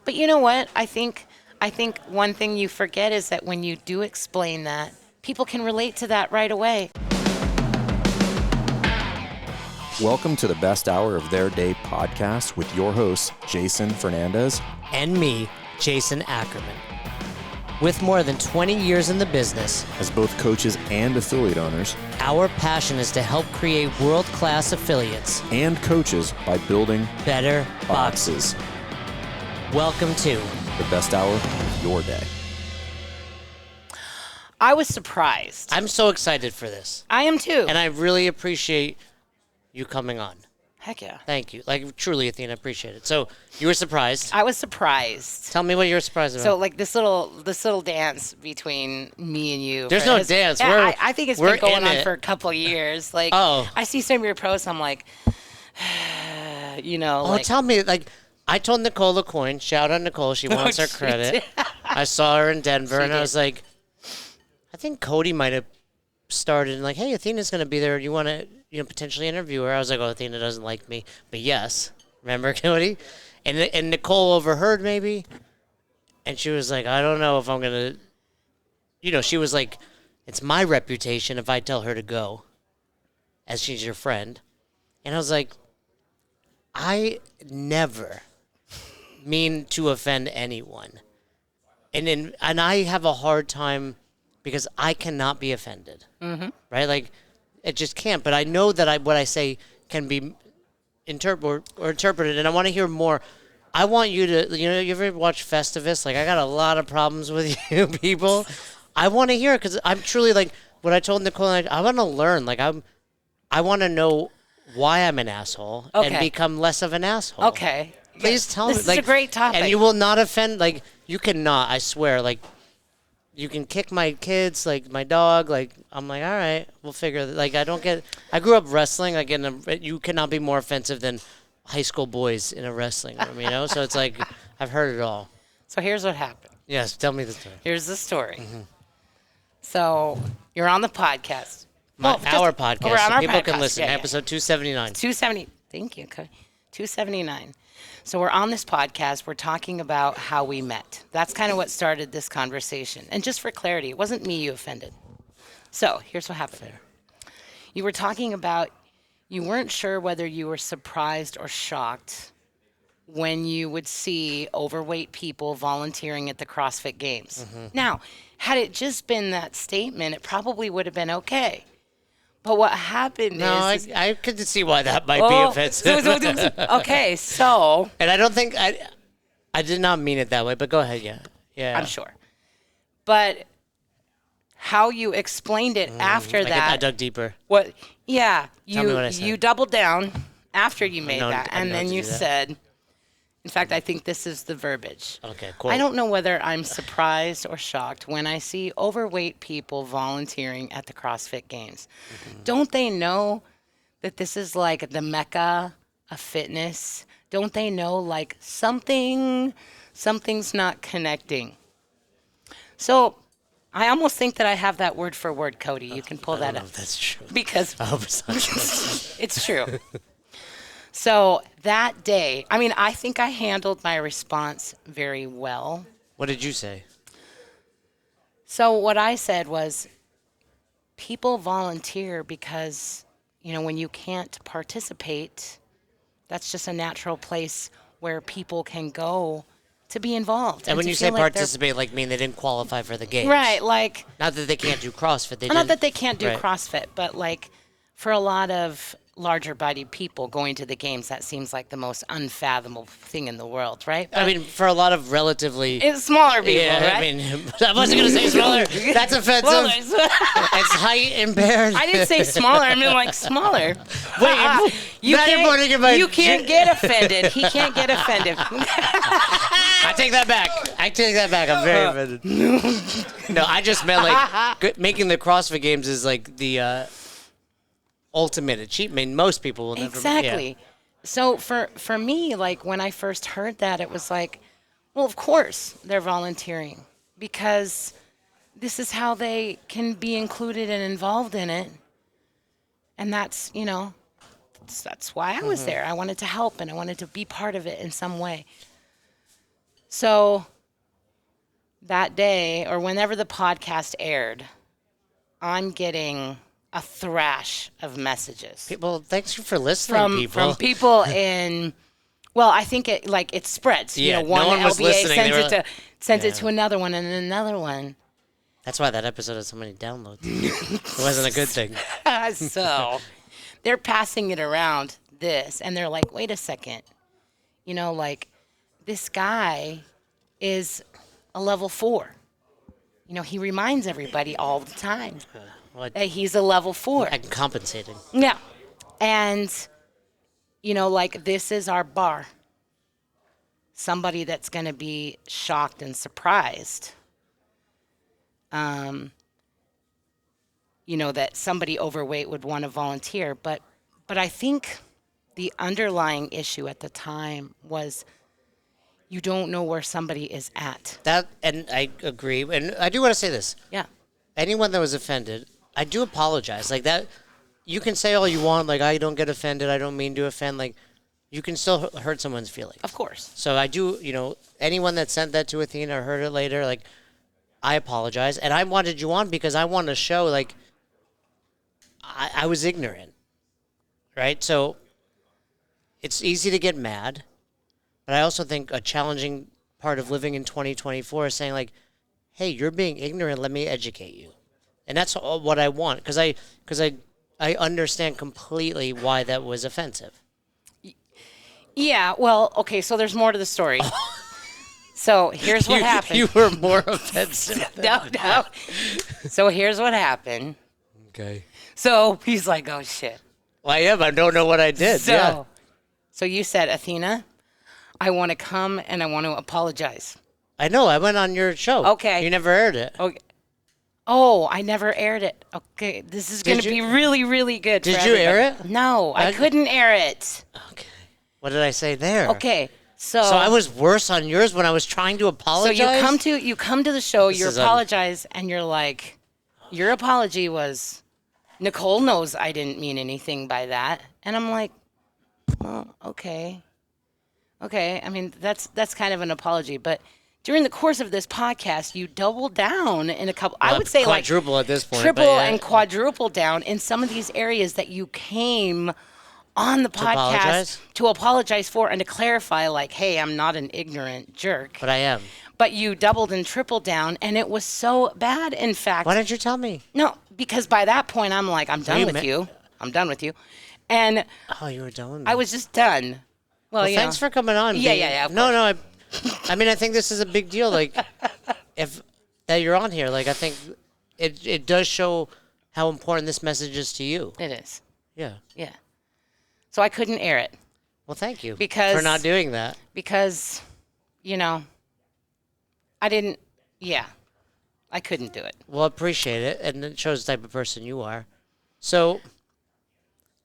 But you know what? I think one thing you forget is that when you do explain that, people can relate to that right away. Welcome to the best hour of their day podcast with your hosts, Jason Fernandez. And me, Jason Ackerman. With more than 20 years in the business, As both coaches and affiliate owners, our passion is to help create world-class affiliates and coaches by building better boxes. Welcome to The best hour of your day. I was surprised. I'm so excited for this. I am too. And I really appreciate you coming on. Heck yeah. Thank you. Like, truly, Athena, appreciate it. So, you were surprised. I was surprised. Tell me what you were surprised about. So, like, this little dance between me and you. There's no dance. Yeah, I think it's we're been going in on it. for a couple years. Like, Oh. I see some of your posts, I'm like, you know. Oh, like, tell me, like, I told Nicole the coin. Shout out Nicole. She wants her she credit. did. I saw her in Denver, She and I did. was like, I think Cody might have started, and like, hey, Athena's going to be there. You want to, potentially interview her? I was like, oh, Athena doesn't like me. But yes. Remember, Cody? And Nicole overheard maybe, and she was like, I don't know if I'm going to, she was like, it's my reputation if I tell her to go, as she's your friend. And I was like, I never mean to offend anyone. And I have a hard time because I cannot be offended. Mm-hmm. Right? Like, it just can't. But I know that what I say can be interpreted, and I want to hear more. I want you to, you ever watch Festivus? Like, I got a lot of problems with you people. I want to hear it because I'm truly, like, what I told Nicole, I want to learn. Like, I want to know why I'm an asshole and become less of an asshole. Okay. Please tell me. This is like, a great topic. And you will not offend, like, you cannot, I swear, like, you can kick my kids, like, my dog, like, I'm like, all right, we'll figure it. Like, I grew up wrestling, like, you cannot be more offensive than high school boys in a wrestling room, So it's like, I've heard it all. So here's what happened. Yes, tell me the story. Here's the story. Mm-hmm. So you're on the podcast. Our We're podcast, on so our people podcast. can listen. Yeah, yeah. Episode 279. 270. Thank you. Okay. 279. So we're on this podcast. We're talking about how we met. That's kind of what started this conversation. And just for clarity, it wasn't me you offended. So here's what happened there. You were talking about you weren't sure whether you were surprised or shocked when you would see overweight people volunteering at the CrossFit Games. Mm-hmm. Now, had it just been that statement, it probably would have been okay. But what happened is... I could see why that might be offensive. Okay, so... And I don't think... I did not mean it that way, but go ahead, yeah. I'm sure. But how you explained it after that... I dug deeper. What? Yeah, Tell me what I said. you doubled down after you made that, I and know then to you do that. said... In fact, I think this is the verbiage. Okay, cool. I don't know whether I'm surprised or shocked when I see overweight people volunteering at the CrossFit Games. Mm-hmm. Don't they know that this is like the mecca of fitness? Don't they know like something's not connecting? So I almost think that I have that word for word, Cody. You can pull that I don't up. know if that's true. Because I hope it's not true. it's true. So that day, I think I handled my response very well. What did you say? So what I said was, people volunteer because, when you can't participate, that's just a natural place where people can go to be involved. And when to you say feel like participate, like mean they didn't qualify for the games. right, like, Not that they can't do CrossFit. not that they can't do Right. CrossFit, but like for a lot of larger-bodied people going to the games, that seems like the most unfathomable thing in the world, right? I mean, for a lot of relatively... It's smaller people, yeah, right? I wasn't going to say smaller. That's offensive. Smaller. It's height impaired. I didn't say smaller. I mean like smaller. Wait, you now you're putting in my you can't get offended. He can't get offended. I take that back. I'm very offended. No, I just meant like making the CrossFit Games is like the ultimate achievement. I mean, most people will never. Exactly. Yeah. So for me, like when I first heard that, it was like, well, of course they're volunteering because this is how they can be included and involved in it. And that's, that's why I was there. I wanted to help and I wanted to be part of it in some way. So that day, or whenever the podcast aired, I'm getting a thrash of messages People, thanks for listening, from people in. Well, I think it spreads. Yeah, one no one was LBA listening. sends They it were to sends it Yeah. to another one and another one. That's why that episode has so many downloads. It wasn't a good thing. So they're passing it around this, and they're like, "Wait a second, this guy is a level 4. He reminds everybody all the time Well, that he's a level 4. I'm compensating. Yeah. And, this is our bar. Somebody that's going to be shocked and surprised. That somebody overweight would want to volunteer. But I think the underlying issue at the time was you don't know where somebody is at. And I agree. And I do want to say this. Yeah. Anyone that was offended, I do apologize. Like that, you can say all you want. Like, I don't get offended. I don't mean to offend. Like, you can still hurt someone's feelings. Of course. So I do, anyone that sent that to Athena or heard it later, like, I apologize. And I wanted you on because I want to show, like, I was ignorant. Right? So it's easy to get mad. But I also think a challenging part of living in 2024 is saying, like, hey, you're being ignorant. Let me educate you. And that's what I want. Because I understand completely why that was offensive. Yeah, well, okay, so there's more to the story. So here's what happened. You were more offensive. No. So here's what happened. Okay. So he's like, oh, shit. Well, I am. I don't know what I did. Yeah. So you said, Athena, I want to come and I want to apologize. I know. I went on your show. Okay. You never aired it. Okay. Oh, I never aired it. Okay, this is going to be really, really good. Did you air it? No, I couldn't air it. Okay. What did I say there? Okay, so I was worse on yours when I was trying to apologize? So you come to the show, you is apologize, and you're like, your apology was, Nicole knows I didn't mean anything by that. And I'm like, well, okay. Okay, I mean, that's kind of an apology. But during the course of this podcast, you double down in a couple, I would say like quadruple at this point. triple but yeah. and quadruple down in some of these areas that you came on the podcast to apologize for and to clarify, like, hey, I'm not an ignorant jerk. But I am. But you doubled and tripled down, and it was so bad, in fact. Why didn't you tell me? No, because by that point, I'm like, I'm done with you. I'm done with you. And Oh, you were done with me. I was just done. Well, thanks for coming on. Yeah, of No, I mean, I think this is a big deal. Like, if that you're on here, like, I think it does show how important this message is to you. It is. Yeah. Yeah. So I couldn't air it. Well, thank you Because- for not doing that. Because, I didn't, I couldn't do it. Well, I appreciate it, and it shows the type of person you are. So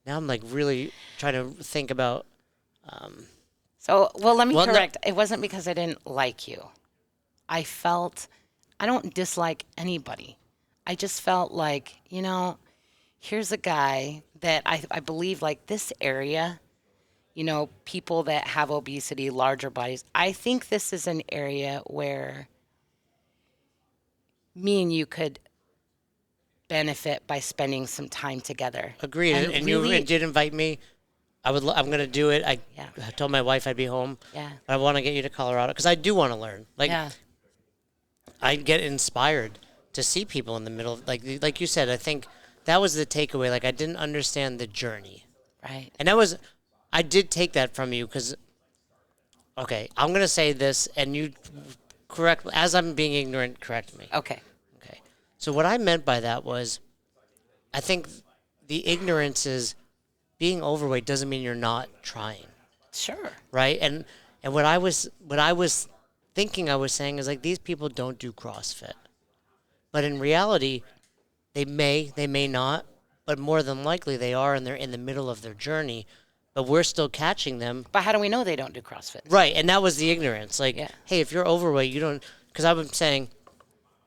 now I'm like really trying to think about. So, well, let me Well, no- correct. It wasn't because I didn't like you. I don't dislike anybody. I just felt like, here's a guy that I believe, like, this area, people that have obesity, larger bodies, I think this is an area where me and you could benefit by spending some time together. Agreed, and really- you did invite me. I'm gonna do it. I told my wife I'd be home. Yeah. I want to get you to Colorado because I do want to learn. Like, Yeah. I get inspired to see people in the middle. Like you said, I think that was the takeaway. Like, I didn't understand the journey, Right. and I did take that from you because. Okay, I'm gonna say this, and you correct as I'm being ignorant. Correct me. Okay. Okay. So what I meant by that was, I think the ignorance is being overweight doesn't mean you're not trying, Sure. right? And what I was thinking I was saying is, like, these people don't do CrossFit, but in reality, they may not, but more than likely they are, and they're in the middle of their journey. But we're still catching them. But how do we know they don't do CrossFit? Right, and that was the ignorance. Like, Yeah. hey, if you're overweight, you don't... Because I've been saying,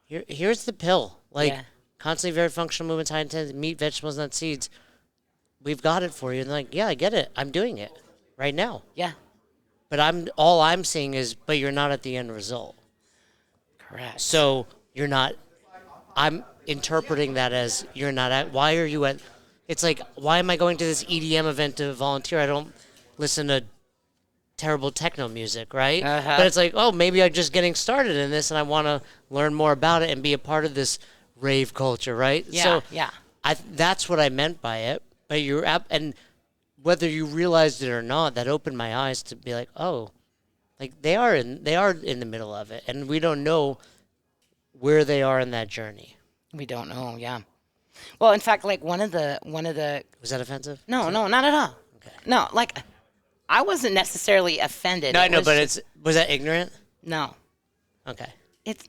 here's the pill. Like, Yeah. constantly very functional movements, high intensity, meat, vegetables, nuts, seeds. We've got it for you. And like, yeah, I get it. I'm doing it right now. Yeah. But all I'm seeing is, but you're not at the end result. Correct. So you're not. I'm interpreting that as you're not at. Why are you at? It's like, why am I going to this EDM event to volunteer? I don't listen to terrible techno music, right? Uh-huh. But it's like, oh, maybe I'm just getting started in this, and I want to learn more about it and be a part of this rave culture, right? Yeah, So yeah. that's what I meant by it. But and whether you realized it or not, that opened my eyes to be like, oh, like they are in the middle of it, and we don't know where they are in that journey. We don't know, yeah. Well, in fact, like one of the Was that offensive? no, no, not at all. Okay. No, like I wasn't necessarily offended. No, I It know, was but just- was that ignorant? no. Okay. It's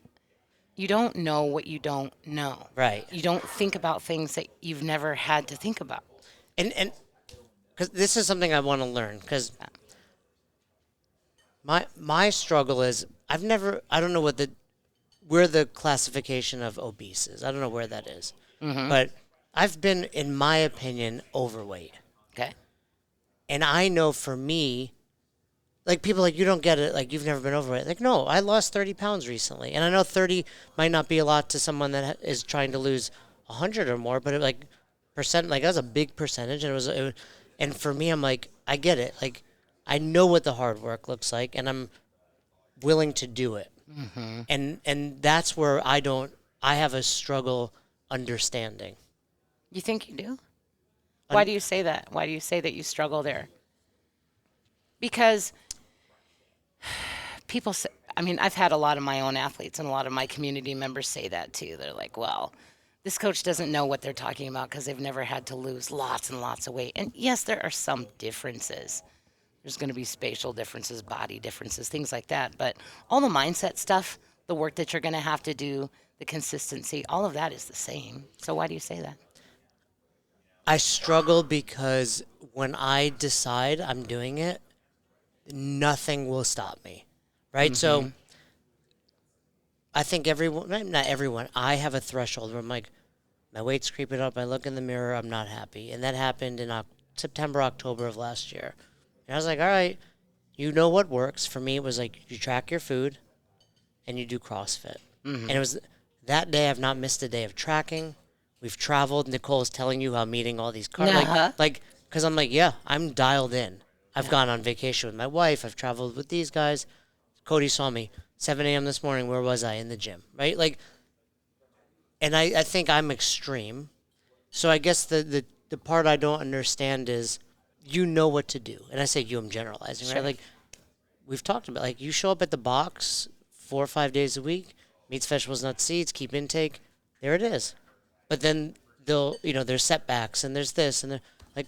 you don't know what you don't know. Right. You don't think about things that you've never had to think about. And because this is something I want to learn, because my struggle is I don't know where the classification of obese is. I don't know where that is. But I've been, in my opinion, overweight. Okay. And I know for me, like people like, you don't get it, like you've never been overweight. Like, no, I lost 30 pounds recently. And I know 30 might not be a lot to someone that is trying to lose 100 or more, but like that's a big percentage. And and for me, I'm like, I get it. Like, I know what the hard work looks like, and I'm willing to do it. And that's where I have a struggle understanding. You think you do? Why do you say that? Why do you say that you struggle there? Because people say, I mean, I've had a lot of my own athletes and a lot of my community members say that too. They're like, well, this coach doesn't know what they're talking about because they've never had to lose lots and lots of weight. And yes, there are some differences. There's going to be spatial differences, body differences, things like that. But all the mindset stuff, the work that you're going to have to do, the consistency, all of that is the same. So why do you say that? I struggle because when I decide I'm doing it, nothing will stop me, right? So I think not everyone, I have a threshold where I'm like, my weight's creeping up, I look in the mirror, I'm not happy. And that happened in September, October of last year. And I was like, all right, you know what works. For me, it was like, you track your food and you do CrossFit. And it was that day, I've not missed a day of tracking. We've traveled. Nicole's telling you how I'm meeting all these cars. Uh-huh. Because I'm like, yeah, I'm dialed in. I've gone on vacation with my wife. I've traveled with these guys. Cody saw me 7 a.m. this morning. Where was I? In the gym, right? Like, and I think I'm extreme. So I guess the part I don't understand is, you know what to do. And I say you, I'm generalizing, Sure. right? Like, we've talked about, like, you show up at the box 4 or 5 days a week, meats, vegetables, nuts, seeds, keep intake. There it is. But then there's setbacks and there's this and like,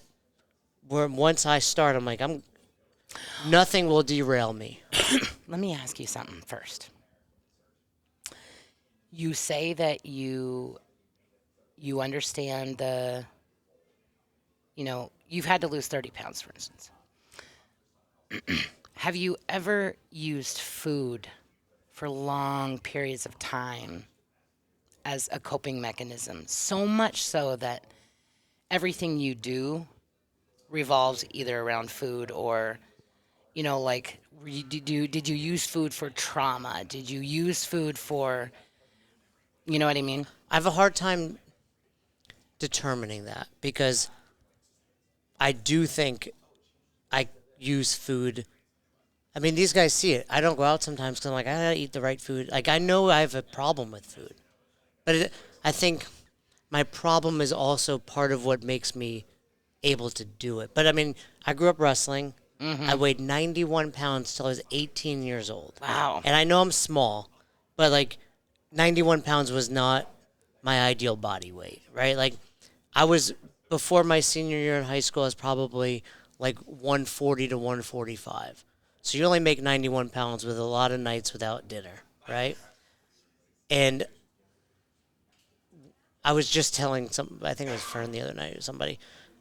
where once I start, I'm like, nothing will derail me. Let me ask you something first. You say that you understand you've had to lose 30 pounds, for instance. Have you ever used food for long periods of time as a coping mechanism? So much so that everything you do revolves either around food or, like, did you use food for trauma? Did you use food for, you know what I mean? I have a hard time determining that because I do think I use food. I mean, these guys see it. I don't go out sometimes because I'm like, I gotta eat the right food. Like, I know I have a problem with food. But I think my problem is also part of what makes me able to do it. But I mean, I grew up wrestling. I weighed 91 pounds till I was 18 years old. Wow. And I know I'm small, but like 91 pounds was not my ideal body weight, right? Like, before my senior year in high school, I was probably like 140 to 145. So you only make 91 pounds with a lot of nights without dinner, right? And I was just telling I think it was Fern the other night or somebody,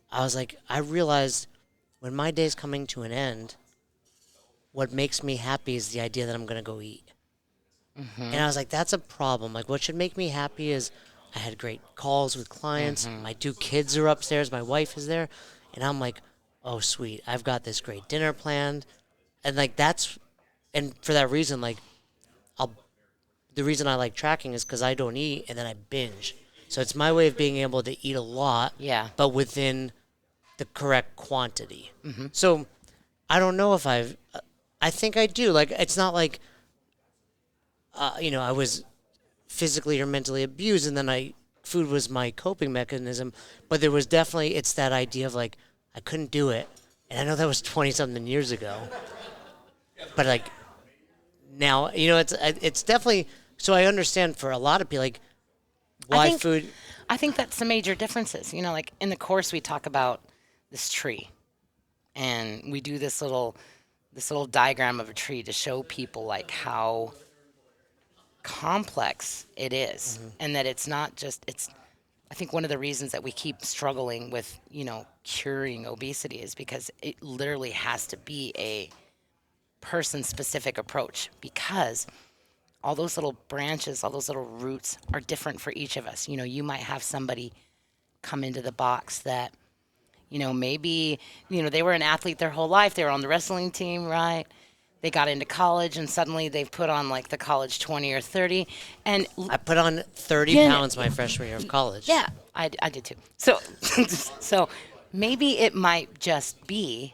I was like, I realized when my day's coming to an end, what makes me happy is the idea that I'm going to go eat. And I was like, that's a problem. Like, what should make me happy is I had great calls with clients. My 2 kids are upstairs. My wife is there. And I'm like, oh, sweet. I've got this great dinner planned. And like and for that reason, like I'll the reason I like tracking is because I don't eat and then I binge. So it's my way of being able to eat a lot, Yeah. but within the correct quantity. So I don't know if I think I do. Like it's not like I was physically or mentally abused, and then food was my coping mechanism. But there was definitely it's that idea of like I couldn't do it, and I know that was 20 something years ago. But like now, it's definitely so I understand for a lot of people like I why think food. I think that's the major differences. Like in the course we talk about this tree, and we do this little diagram of a tree to show people like how complex it is, and that it's not just it's I think one of the reasons that we keep struggling with, curing obesity is because it literally has to be a person specific approach, because all those little branches, all those little roots are different for each of us. You might have somebody come into the box that, maybe, they were an athlete their whole life. They were on the wrestling team, right? They got into college and suddenly they've put on like the college 20 or 30. And I put on 30 Yeah. pounds my freshman year of college. yeah, I did too. So, so maybe it might just be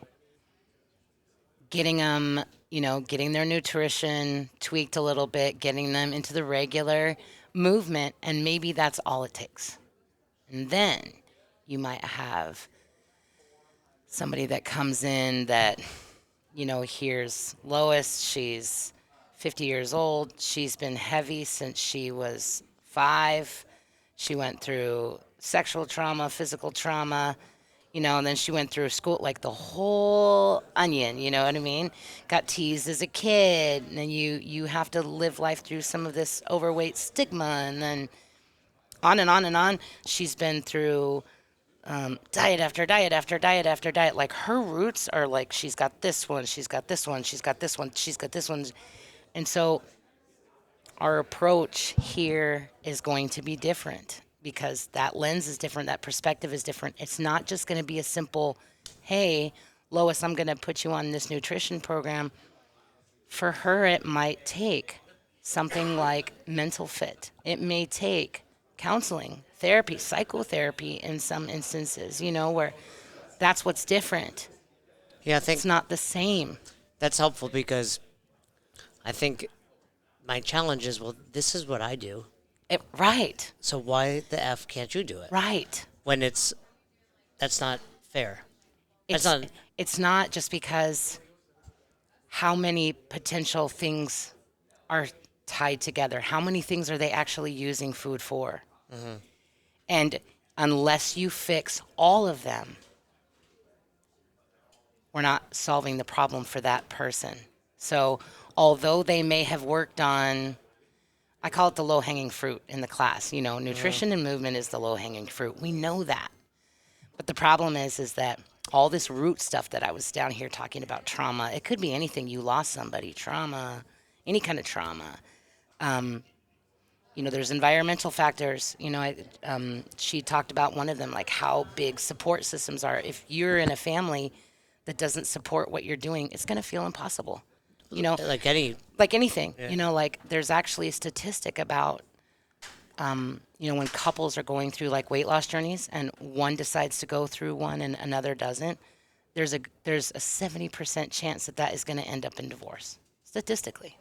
getting them, getting their nutrition tweaked a little bit, getting them into the regular movement, and maybe that's all it takes. And then you might have somebody that comes in that, here's Lois. She's 50 years old. She's been heavy since she was 5. She went through sexual trauma, physical trauma, and then she went through school, like the whole onion, you know what I mean? Got teased as a kid, and then you have to live life through some of this overweight stigma, and then on and on and on. She's been through diet after diet after diet after diet. Like her roots are like she's got this one, she's got this one, she's got this one, she's got this one. And so our approach here is going to be different because that lens is different, that perspective is different. It's not just going to be a simple, hey, Lois, I'm going to put you on this nutrition program. For her, it might take something like mental fit. It may take counseling, therapy, psychotherapy in some instances, where that's what's different. Yeah, I think It's not the same. that's helpful because I think my challenge is, well, this is what I do. Right, So why the F can't you do it? right. When that's not fair. That's It's, not, it's not just because how many potential things are tied together. How many things are they actually using food for? And unless you fix all of them, we're not solving the problem for that person. So, although they may have worked on, I call it the low hanging fruit in the class, nutrition and movement is the low hanging fruit. We know that. But the problem is that all this root stuff that I was down here talking about, trauma, it could be anything. You lost somebody, trauma, any kind of trauma. There's environmental factors. She talked about one of them, like how big support systems are. If you're in a family that doesn't support what you're doing, it's going to feel impossible. like any, Like anything, Yeah. like there's actually a statistic about, when couples are going through like weight loss journeys and one decides to go through one and another doesn't, there's a 70% chance that is going to end up in divorce, statistically.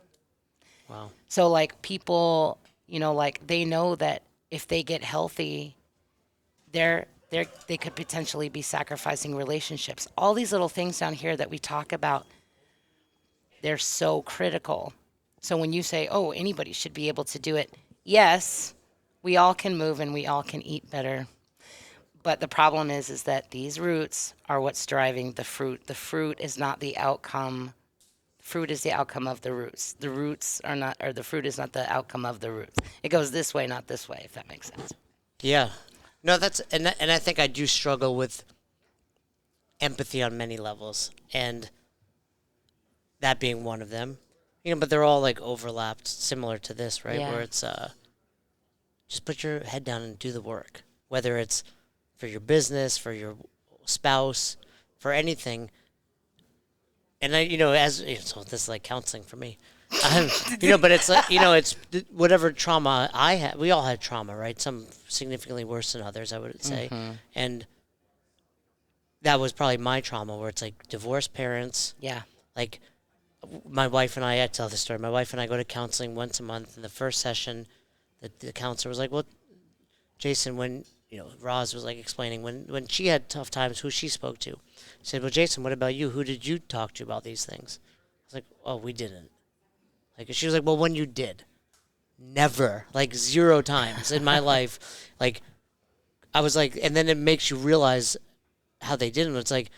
wow. So like people, like they know that if they get healthy, they could potentially be sacrificing relationships. All these little things down here that we talk about, they're so critical. So when you say, "Oh, anybody should be able to do it," yes, we all can move and we all can eat better. But the problem is that these roots are what's driving the fruit. The fruit is not the outcome. Fruit is the outcome of the roots. The roots are not, or the fruit is not the outcome of the roots. It goes this way, not this way, if that makes sense. Yeah. No, and I think I do struggle with empathy on many levels, and that being one of them. But they're all like overlapped, similar to this, right? Yeah. Where it's just put your head down and do the work, whether it's for your business, for your spouse, for anything. and so this is like counseling for me. But it's like, it's whatever trauma I had. We all had trauma, right? Some significantly worse than others, I would say. And that was probably my trauma, where it's like divorced parents. Yeah. Like my wife and I tell this story. My wife and I go to counseling once a month. In the first session, the counselor was like, well, Jason, when, Roz was like explaining when she had tough times, who she spoke to. She said, well, Jason, what about you? Who did you talk to about these things? I was like, oh, we didn't. Like, she was like, well, when you did. Never. Like, 0 times in my life. Like, I was like, and then it makes you realize how they didn't. It's like,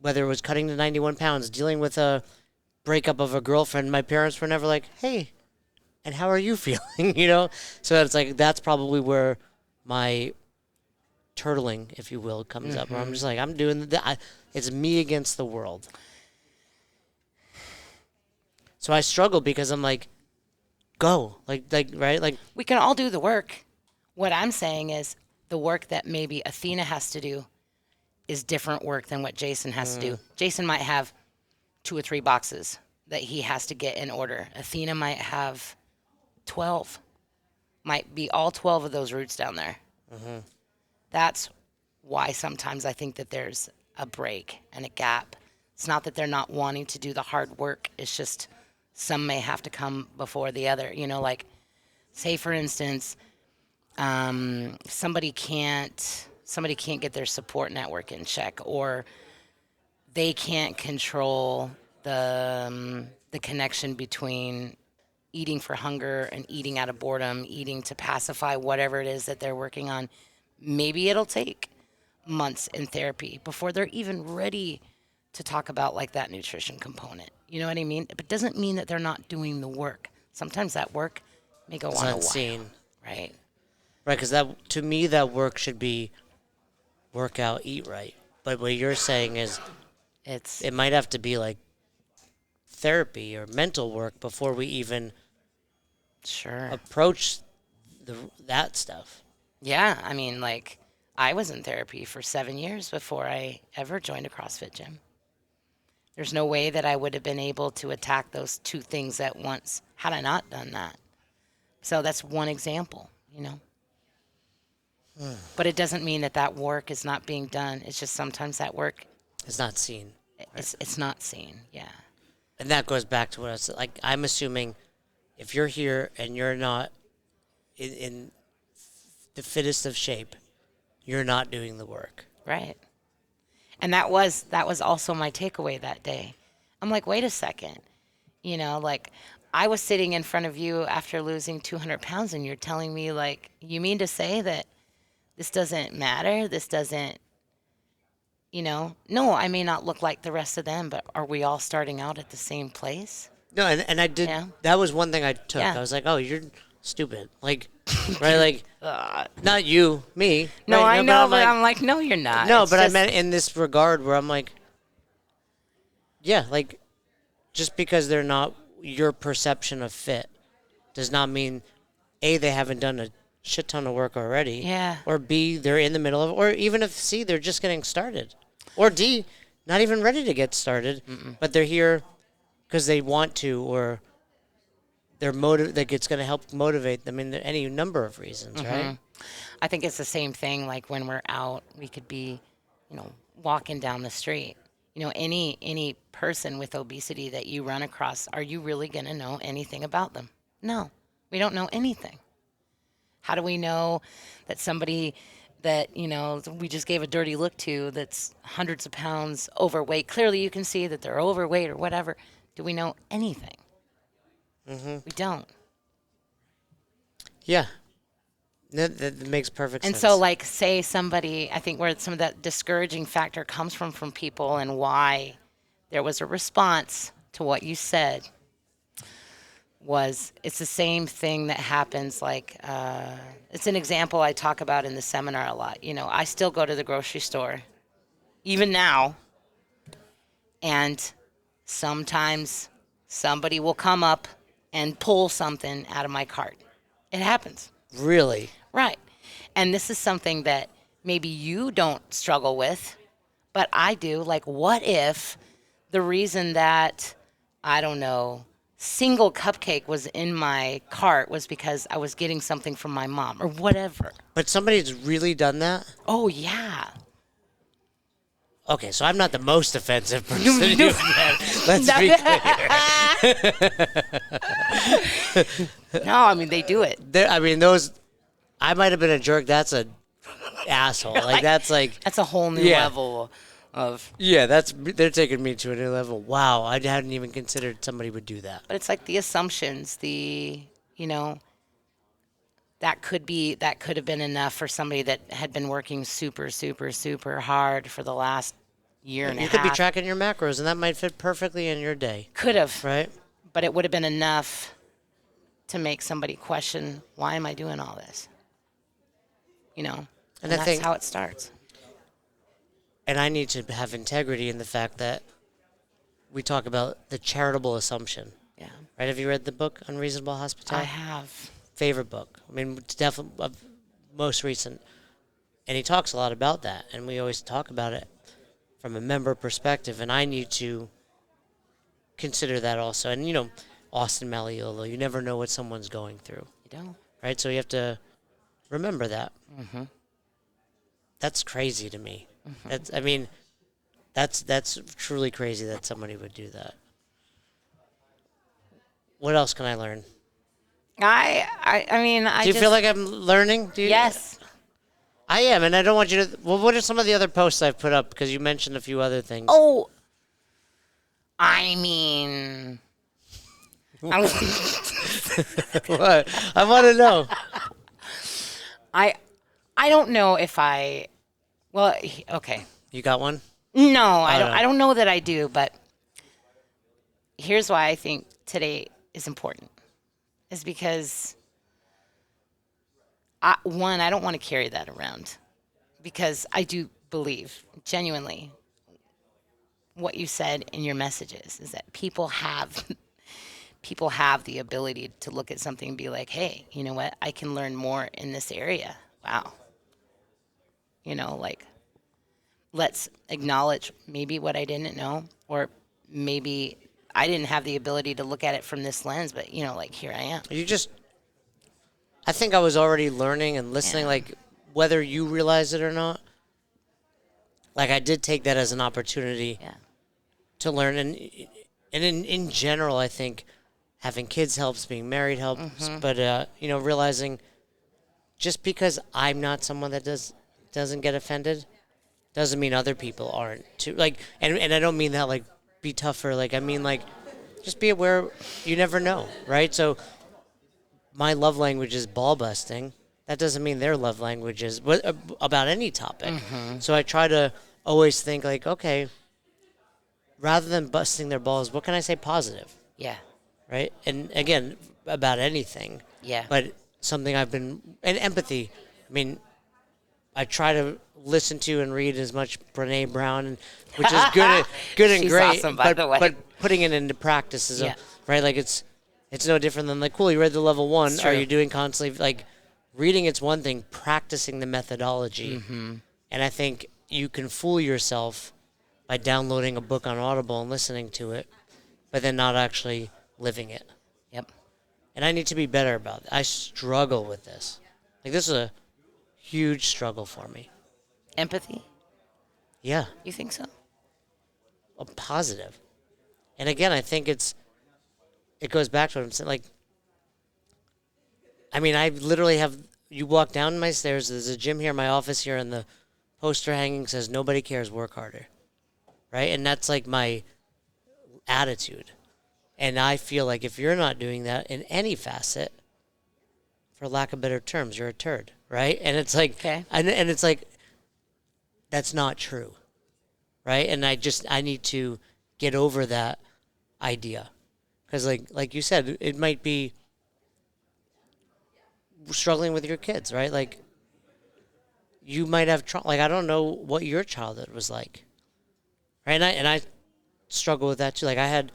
whether it was cutting to 91 pounds, dealing with a breakup of a girlfriend, my parents were never like, hey, and how are you feeling, So it's like, that's probably where my turtling, if you will, comes up. Where I'm just like, I'm doing it's me against the world. So I struggle because I'm like, go, like, right? Like, We can all do the work. What I'm saying is the work that maybe Athena has to do is different work than what Jason has to do. Jason might have 2 or 3 boxes that he has to get in order. Athena might have 12. Might be all 12 of those roots down there. That's why sometimes I think that there's a break and a gap. It's not that they're not wanting to do the hard work. It's just some may have to come before the other. Like, say for instance, somebody can't get their support network in check, or they can't control the connection between eating for hunger and eating out of boredom, eating to pacify whatever it is that they're working on. Maybe it'll take months in therapy before they're even ready to talk about like that nutrition component. You know what I mean? But it doesn't mean that they're not doing the work. Sometimes that work may go on a while. Right. Right, because to me, that work should be work out, eat right. But what you're saying is it might have to be like therapy or mental work before we even approach that stuff. Yeah, I mean, like, I was in therapy for 7 years before I ever joined a CrossFit gym. There's no way that I would have been able to attack those 2 things at once had I not done that. So that's one example, But it doesn't mean that work is not being done. It's just sometimes that work is not seen. It's not seen, yeah. And that goes back to what I was like. I'm assuming if you're here and you're not in the fittest of shape, you're not doing the work. Right. And that was also my takeaway that day. I'm like, wait a second. Like, I was sitting in front of you after losing 200 pounds, and you're telling me, like, you mean to say that this doesn't matter? This doesn't, no, I may not look like the rest of them, but are we all starting out at the same place? No, and I did. Yeah. That was one thing I took. Yeah. I was like, oh, you're stupid. Like, right? Like, not you, me. No, right? I know, but I'm like, no, you're not. No, but I meant in this regard where I'm like, yeah, like, just because they're not your perception of fit does not mean, A, they haven't done a shit ton of work already. Yeah. Or B, they're in the middle of, or even if C, they're just getting started. Or D, not even ready to get started, but they're here because they want to, or they're like it's going to help motivate them in any number of reasons, right? I think it's the same thing. Like when we're out, we could be, walking down the street. Any person with obesity that you run across, are you really going to know anything about them? No, we don't know anything. How do we know that somebody that, we just gave a dirty look to that's hundreds of pounds overweight, clearly you can see that they're overweight or whatever. Do we know anything? We don't. Yeah. That makes perfect sense. And so, like, say somebody, I think where some of that discouraging factor comes from people and why there was a response to what you said was it's the same thing that happens. Like, it's an example I talk about in the seminar a lot. I still go to the grocery store, even now, and sometimes somebody will come up and pull something out of my cart. It happens. Really? Right. And this is something that maybe you don't struggle with, but I do. Like, what if the reason that, I don't know, single cupcake was in my cart was because I was getting something from my mom or whatever. But somebody's really done that? Oh, yeah. Okay, so I'm not the most offensive person you've met. Let's be clear. No, I mean, they do it. I mean, those, I might have been a jerk. That's a asshole. Like, that's like, That's a whole new Yeah. level of. yeah, they're taking me to a new level. Wow, I hadn't even considered somebody would do that. But it's like the assumptions, that could have been enough for somebody that had been working super, super, super hard for the last year and a You half. could be tracking your macros, and that might fit perfectly in your day, Could have, right? but it would have been enough to make somebody question, why am I doing all this? And And I that's think- how it starts. And I need to have integrity in the fact that we talk about the charitable assumption, Yeah, right? Have you read the book Unreasonable I Hospitality? have. Favorite book. I mean, it's definitely most recent. And he talks a lot about that. And we always talk about it from a member perspective. And I need to consider that also. And, Austin Malleolo, you never know what someone's going through, You don't. right? So you have to remember that. Mm-hmm. That's crazy to me. Mm-hmm. That's truly crazy that somebody would do that. What else can I learn? I mean, I Do you just, feel like I'm learning? Do you? yes. I am, and I don't want you to. Well, what are some of the other posts I've put up? Because you mentioned a few other things. Oh, I mean, I was- What? I want to know. I don't know if I. Well, okay. You got one? No, I don't. no. I don't know that I do, but here's why I think today is important. Is because I don't want to carry that around, because I do believe genuinely what you said in your messages is that people have the ability to look at something and be like, hey, you know what? I can learn more in this area. Wow. Like, let's acknowledge maybe what I didn't know, or maybe I didn't have the ability to look at it from this lens, but like, here I am. I think I was already learning and listening, Yeah. like, whether you realize it or not. Like, I did take that as an opportunity Yeah. to learn. And in general, I think having kids helps, being married helps. Mm-hmm. But, realizing just because I'm not someone that doesn't get offended doesn't mean other people aren't too. Like, and I don't mean that, like, be tougher. Like, I mean, like, just be aware. You never know, right? So my love language is ball busting. That doesn't mean their love language is about any topic. Mm-hmm. So I try to always think, like, okay, rather than busting their balls, what can I say positive, Yeah. right? And again, about anything. Yeah. But something and empathy. I mean, I try to listen to and read as much Brene Brown, which is good and She's great. awesome, by the way. But putting it into practice is Yeah. right. Like, it's no different than, like, cool, you read the level 1. It's Are true. you doing constantly, like, reading? It's one thing. Practicing the methodology, Mm-hmm. and I think you can fool yourself by downloading a book on Audible and listening to it, but then not actually living it. Yep. And I need to be better about that. I struggle with this. Like, this is a huge struggle for me. Empathy? Yeah, You think so? a positive. And again, I think it goes back to what I'm saying. Like, I mean, I literally have, you walk down my stairs, there's a gym here in my office here, and the poster hanging says, nobody cares, work harder. Right? And that's, like, my attitude. And I feel like if you're not doing that in any facet, for lack of better terms, you're a turd, right? And it's like, Okay. and it's like, that's not true, right? And I need to get over that idea, because like you said, it might be struggling with your kids, right? Like, you might have like, I don't know what your childhood was like, right? And I struggle with that too. Like, I didn't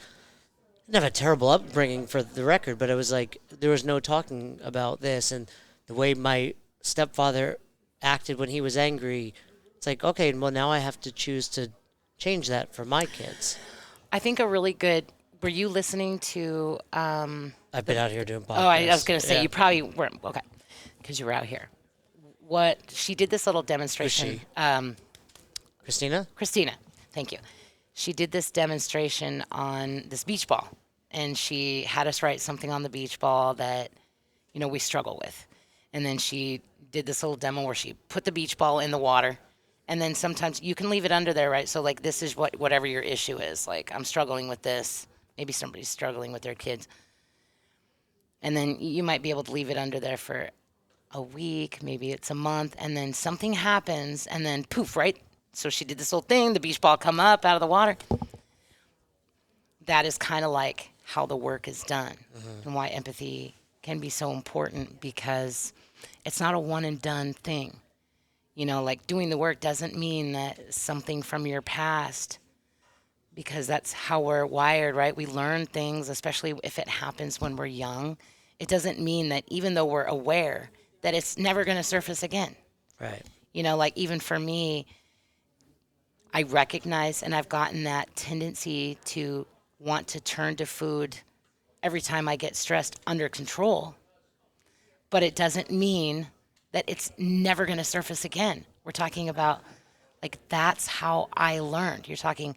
have a terrible upbringing, for the record, but it was like there was no talking about this, and the way my stepfather acted when he was angry. It's like, okay, well, now I have to choose to change that for my kids. I think a really good. Were you listening to? I've been out here doing podcasts. Oh, I was going to say Yeah. you probably weren't. Okay, because you were out here. What she did this little demonstration. she? Christina? Christina, thank you. She did this demonstration on this beach ball, and she had us write something on the beach ball that, we struggle with. And then she did this little demo where she put the beach ball in the water, and then sometimes you can leave it under there, right? So like this is whatever your issue is. Like I'm struggling with this. Maybe somebody's struggling with their kids. And then you might be able to leave it under there for a week, maybe it's a month, and then something happens, and then poof, right? So she did this little thing, the beach ball come up out of the water. That is kind of like how the work is done, and why empathy can be so important, because it's not a one and done thing. Like doing the work doesn't mean that something from your past, because that's how we're wired, right? We learn things, especially if it happens when we're young. It doesn't mean that even though we're aware that it's never going to surface again. Right. Like even for me, I recognize, and I've gotten that tendency to want to turn to food every time I get stressed under control. But it doesn't mean that it's never going to surface again. We're talking about, like, that's how I learned. You're talking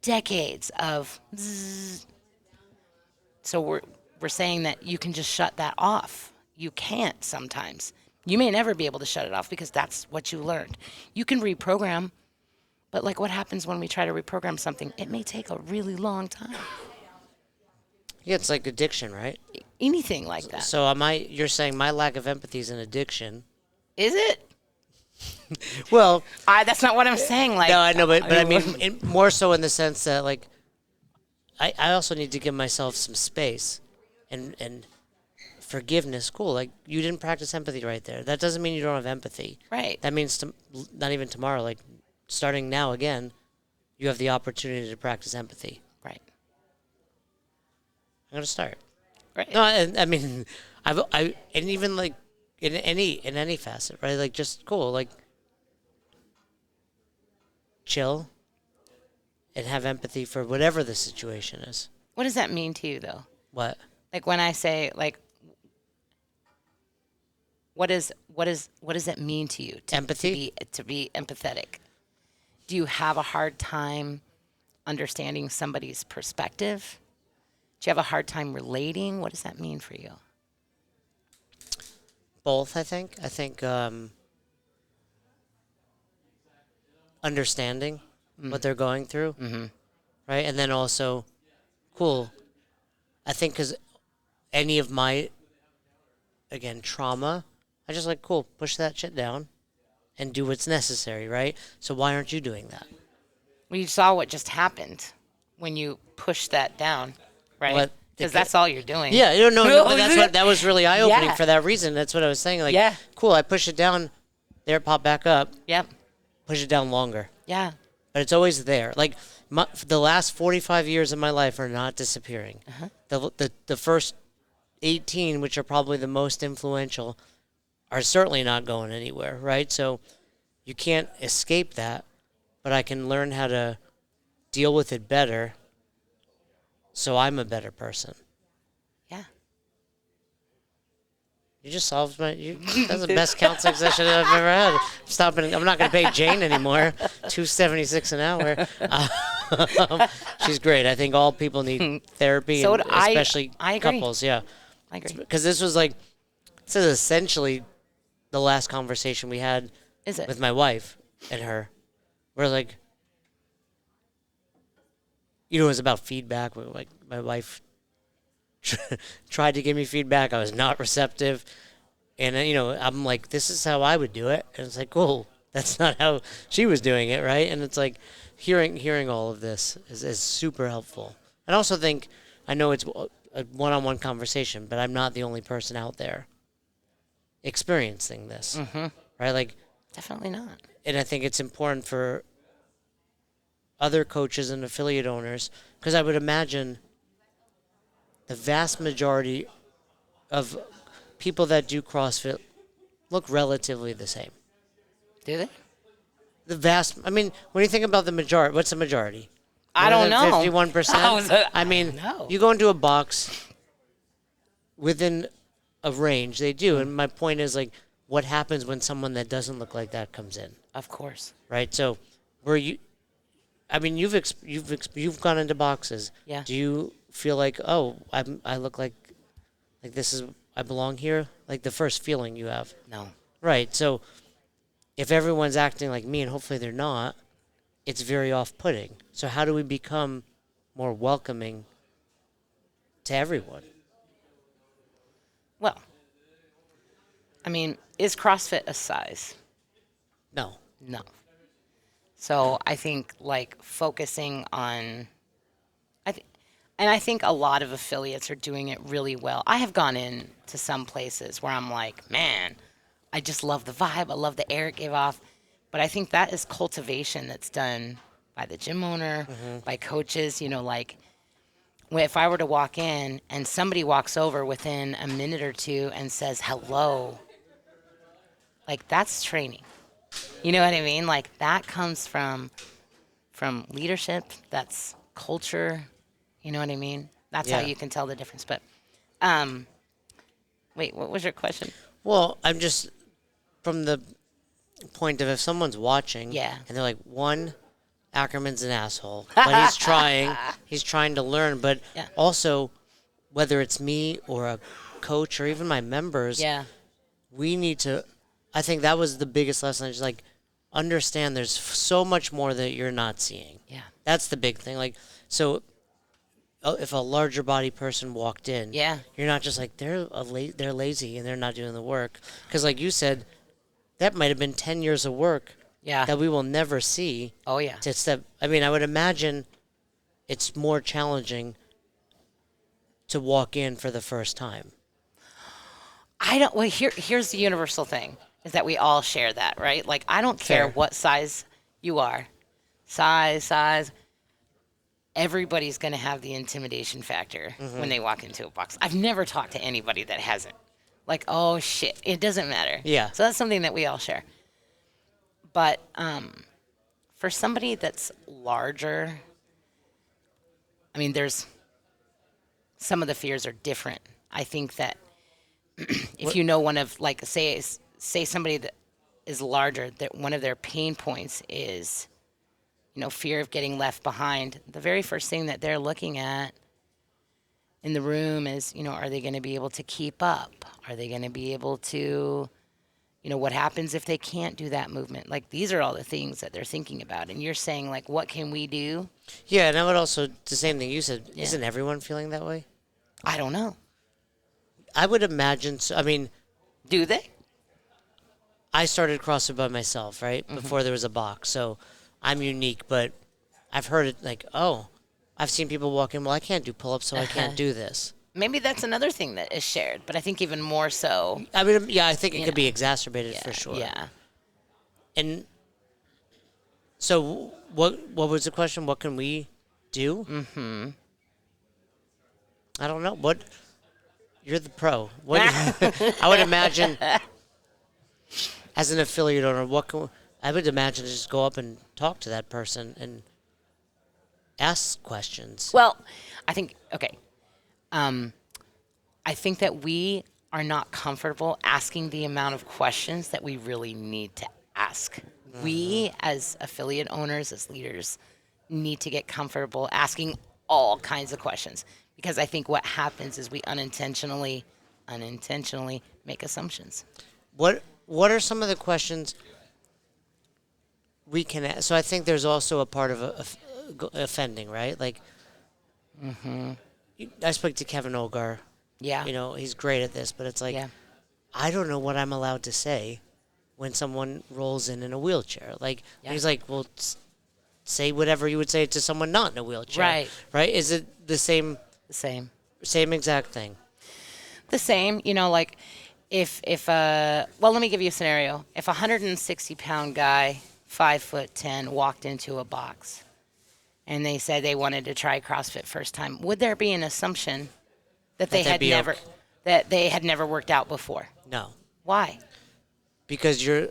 decades of zzz. So we're saying that you can just shut that off. You can't sometimes. You may never be able to shut it off because that's what you learned. You can reprogram, but like what happens when we try to reprogram something? It may take a really long time. Yeah, it's like addiction, right? Anything like that. So you're saying my lack of empathy is an addiction? Is it? Well, That's not what I'm saying. Like, no, I know, but I mean, more so in the sense that, like, I also need to give myself some space and forgiveness. Cool. Like, you didn't practice empathy right there. That doesn't mean you don't have empathy. right. That means not even tomorrow, like, starting now again, you have the opportunity to practice empathy. Right. I'm going to start. Right. No, I mean, and even, like, in any facet, right? Like, just cool, like, chill and have empathy for whatever the situation is. What does that mean to you, though? What? Like when I say, like, what does it mean to you Empathy? to be empathetic? Do you have a hard time understanding somebody's perspective? Do you have a hard time relating? What does that mean for you? Both, I think. Understanding what they're going through, right? And then also, cool, I think because any of my, again, trauma, I just like, cool, push that shit down and do what's necessary, right? So why aren't you doing that? Well, you saw what just happened when you pushed that down, right? What? Because that's all you're doing. Yeah, no, but that was really eye-opening Yeah. for that reason. That's what I was saying. Like, Yeah. cool, I push it down, there it popped back up, Yep. push it down longer. Yeah. But it's always there. Like, the last 45 years of my life are not disappearing. The first 18, which are probably the most influential, are certainly not going anywhere, right? So you can't escape that, but I can learn how to deal with it better so I'm a better person. Yeah. You just solved that's the best counseling session I've ever had. I'm not going to pay Jane anymore. $2.76 an hour. She's great. I think all people need therapy, So and especially I agree. couples. Yeah, I agree. because this is essentially the last conversation we had Is it? with my wife and her. We're like, it was about feedback. Like, my wife tried to give me feedback. I was not receptive. And, I'm like, this is how I would do it. And it's like, cool. That's not how she was doing it, right? And it's like, hearing all of this is super helpful. And I also think, I know it's a one-on-one conversation, but I'm not the only person out there experiencing this, right? Like, Definitely not. and I think it's important for other coaches and affiliate owners, because I would imagine the vast majority of people that do CrossFit look relatively the same. Do they? When you think about the majority, what's the majority? I don't know. 51%. I mean, No. you go into a box within a range, they do. And my point is, like, what happens when someone that doesn't look like that comes in, Of course. right? So, where you, I mean, you've gone into boxes. Yeah. Do you feel like, oh, I look like this is I belong here? Like the first feeling you have, No. right? So, if everyone's acting like me, and hopefully they're not, it's very off-putting. So, how do we become more welcoming to everyone? Well, I mean, is CrossFit a size? No. No. So I think like focusing on, I think a lot of affiliates are doing it really well. I have gone in to some places where I'm like, man, I just love the vibe. I love the air it gave off. But I think that is cultivation that's done by the gym owner, by coaches, like if I were to walk in and somebody walks over within a minute or two and says hello, like that's training. You know what I mean? Like that comes from leadership, that's culture, you know what I mean? That's how Yeah. you can tell the difference. But wait, what was your question? Well, I'm just from the point of if someone's watching, Yeah. and they're like, one, Ackerman's an asshole, but he's trying to learn. But Yeah. also, whether it's me or a coach or even my members, Yeah. we need to. I think that was the biggest lesson. Just like understand, there's so much more that you're not seeing. Yeah. That's the big thing. Like, so if a larger body person walked in, Yeah. you're not just like they're lazy and they're not doing the work, because like you said, that might have been 10 years of work Yeah. that we will never see. Oh yeah. To step. I mean, I would imagine it's more challenging to walk in for the first time. I don't. Well, here's the universal thing: is that we all share that, right? Like, I don't care Fair. what size you are, size. Everybody's going to have the intimidation factor when they walk into a box. I've never talked to anybody that hasn't. Like, oh shit, it doesn't matter. Yeah. So that's something that we all share. But for somebody that's larger, I mean, there's some of the fears are different. I think that if you know one of, like, say somebody that is larger, that one of their pain points is, fear of getting left behind. The very first thing that they're looking at in the room is, are they going to be able to keep up? Are they going to be able to, what happens if they can't do that movement? Like, these are all the things that they're thinking about. And you're saying, like, what can we do? Yeah, and I would also, the same thing you said, Yeah. Isn't everyone feeling that way? I don't know. I would imagine, so, I mean, Do they? I started CrossFit by myself, right? Before there was a box. So I'm unique, but I've heard it like, oh, I've seen people walk in, well, I can't do pull-ups, so I can't do this. Maybe that's another thing that is shared, but I think even more so. I mean, yeah, I think it You could know. be exacerbated Yeah, for sure. Yeah. And so what was the question? What can we do? Mm-hmm. I don't know. What? You're the pro. What? I would imagine as an affiliate owner, I would imagine to just go up and talk to that person and ask questions. Well, I think, okay. I think that we are not comfortable asking the amount of questions that we really need to ask. We, as affiliate owners, as leaders, need to get comfortable asking all kinds of questions, because I think what happens is we unintentionally make assumptions. What are some of the questions we can ask? So I think there's also a part of offending, right? Like, I spoke to Kevin Olgar. Yeah. He's great at this, but it's like, Yeah. I don't know what I'm allowed to say when someone rolls in a wheelchair. Like, Yeah. he's like, well, say whatever you would say to someone not in a wheelchair. Right. Right? Is it the same The same. exact thing? The same, like if well, let me give you a scenario. If a 160-pound guy, 5'10", walked into a box and they said they wanted to try CrossFit first time, would there be an assumption that they had never worked out before? No. Why? Because you're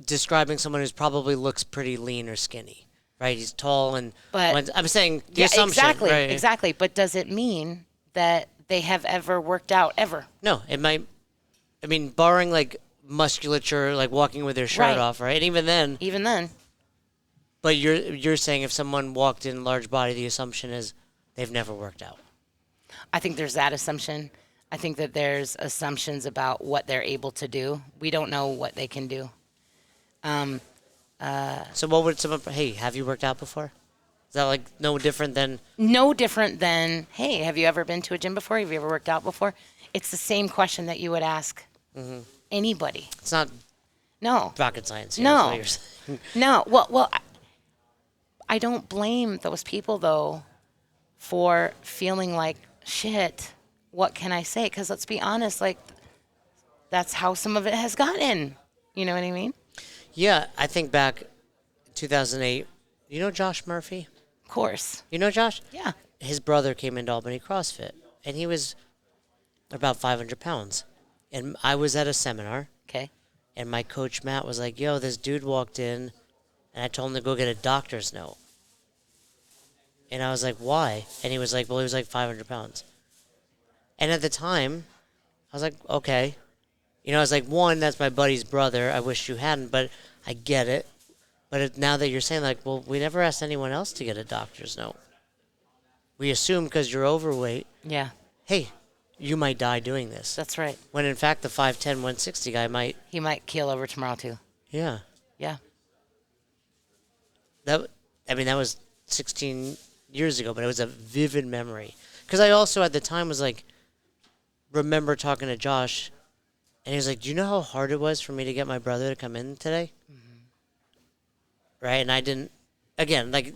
describing someone who probably looks pretty lean or skinny. right? He's tall and But I'm saying the yeah, assumption, exactly, right? exactly. But does it mean that they have ever worked out ever? No, it might. I mean, barring like musculature, like walking with their shirt Right. off, right? Even then, Even then, but you're saying if someone walked in large body, the assumption is they've never worked out. I think there's that assumption. I think that there's assumptions about what they're able to do. We don't know what they can do. So what would someone? Hey, have you worked out before? Is that like no different than? No different than, hey, have you ever been to a gym before? Have you ever worked out before? It's the same question that you would ask anybody. It's not No, rocket science. Here, No. is what you're saying. no. Well, I don't blame those people though for feeling like shit. What can I say? Because let's be honest, like that's how some of it has gotten. You know what I mean? Yeah, I think back 2008. You know Josh Murphy? Of course. You know Josh? Yeah. His brother came into Albany CrossFit, and he was about 500 pounds. And I was at a seminar, Okay. and my coach Matt was like, "Yo, this dude walked in, and I told him to go get a doctor's note." And I was like, "Why?" And he was like, "Well, he was like 500 pounds." And at the time, I was like, "Okay." You know, I was like, one, that's my buddy's brother. I wish you hadn't, but I get it. But now that you're saying, like, well, we never asked anyone else to get a doctor's note. We assume because you're overweight, Yeah. hey, you might die doing this. That's right. When in fact, the 5'10", 160 guy might, He might keel over tomorrow too. yeah. Yeah. That was 16 years ago, but it was a vivid memory. Because I also, at the time, was like, remember talking to Josh, and he was like, do you know how hard it was for me to get my brother to come in today? Right? And I didn't, again, like,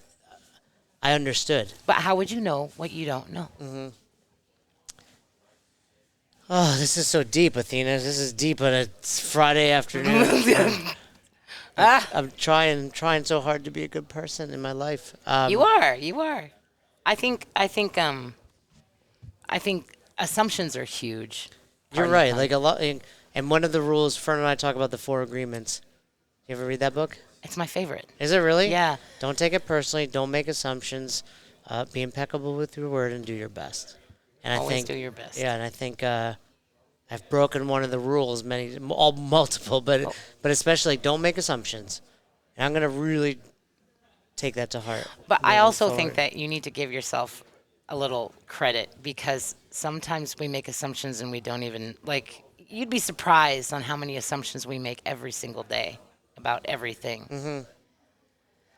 I understood. But how would you know what you don't know? Oh, this is so deep, Athena. This is deep on a Friday afternoon. I'm trying so hard to be a good person in my life. You are. I think assumptions are huge. You're Pardon the right. pun. Like a lot, and one of the rules. Fern and I talk about the 4 agreements. You ever read that book? It's my favorite. Is it really? Yeah. Don't take it personally. Don't make assumptions. Be impeccable with your word and do your best. And Always I think do your best. Yeah, and I think I've broken one of the rules multiple, but especially don't make assumptions. And I'm gonna really take that to heart. But I moving also forward. think that you need to give yourself a little credit because sometimes we make assumptions and we don't even like. You'd be surprised on how many assumptions we make every single day about everything. Mm-hmm.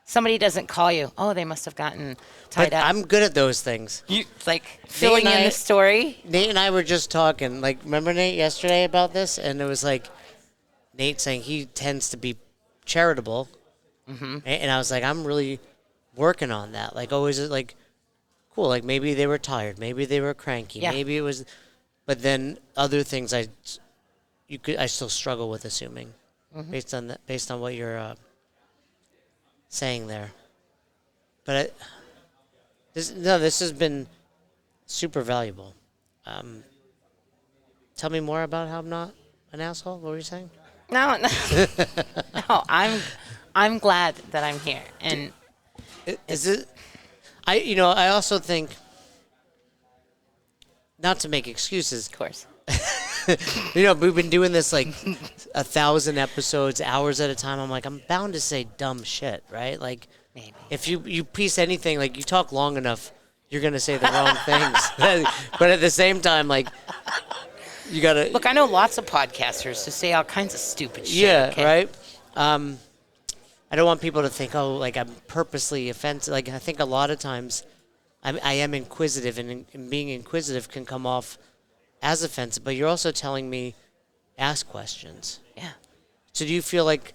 Somebody doesn't call you. Oh, they must have gotten tied But up. I'm good at those things. Like filling and in I- the story. Nate and I were just talking. Like, remember Nate yesterday about this? And it was like Nate saying he tends to be charitable. Mm-hmm. And I was like, I'm really working on that. Like, always like, cool. Like, maybe they were tired. Maybe they were cranky. Yeah. Maybe it was. But then other things I still struggle with assuming based on what you're saying there. But this has been super valuable. Tell me more about how I'm not an asshole. What were you saying? No, no. I'm glad that I'm here. And Is it? I also think, not to make excuses. of course, We've been doing this like 1,000 episodes, hours at a time. I'm like, I'm bound to say dumb shit, right? Like, maybe. if you piece anything, like you talk long enough, you're gonna say the wrong things. But at the same time, like, you gotta. Look, I know lots of podcasters who say all kinds of stupid shit. Yeah, okay? right. I don't want people to think, oh, like I'm purposely offensive. Like, I think a lot of times, I am inquisitive, and being inquisitive can come off as offensive. But you're also telling me, ask questions. Yeah. So do you feel like,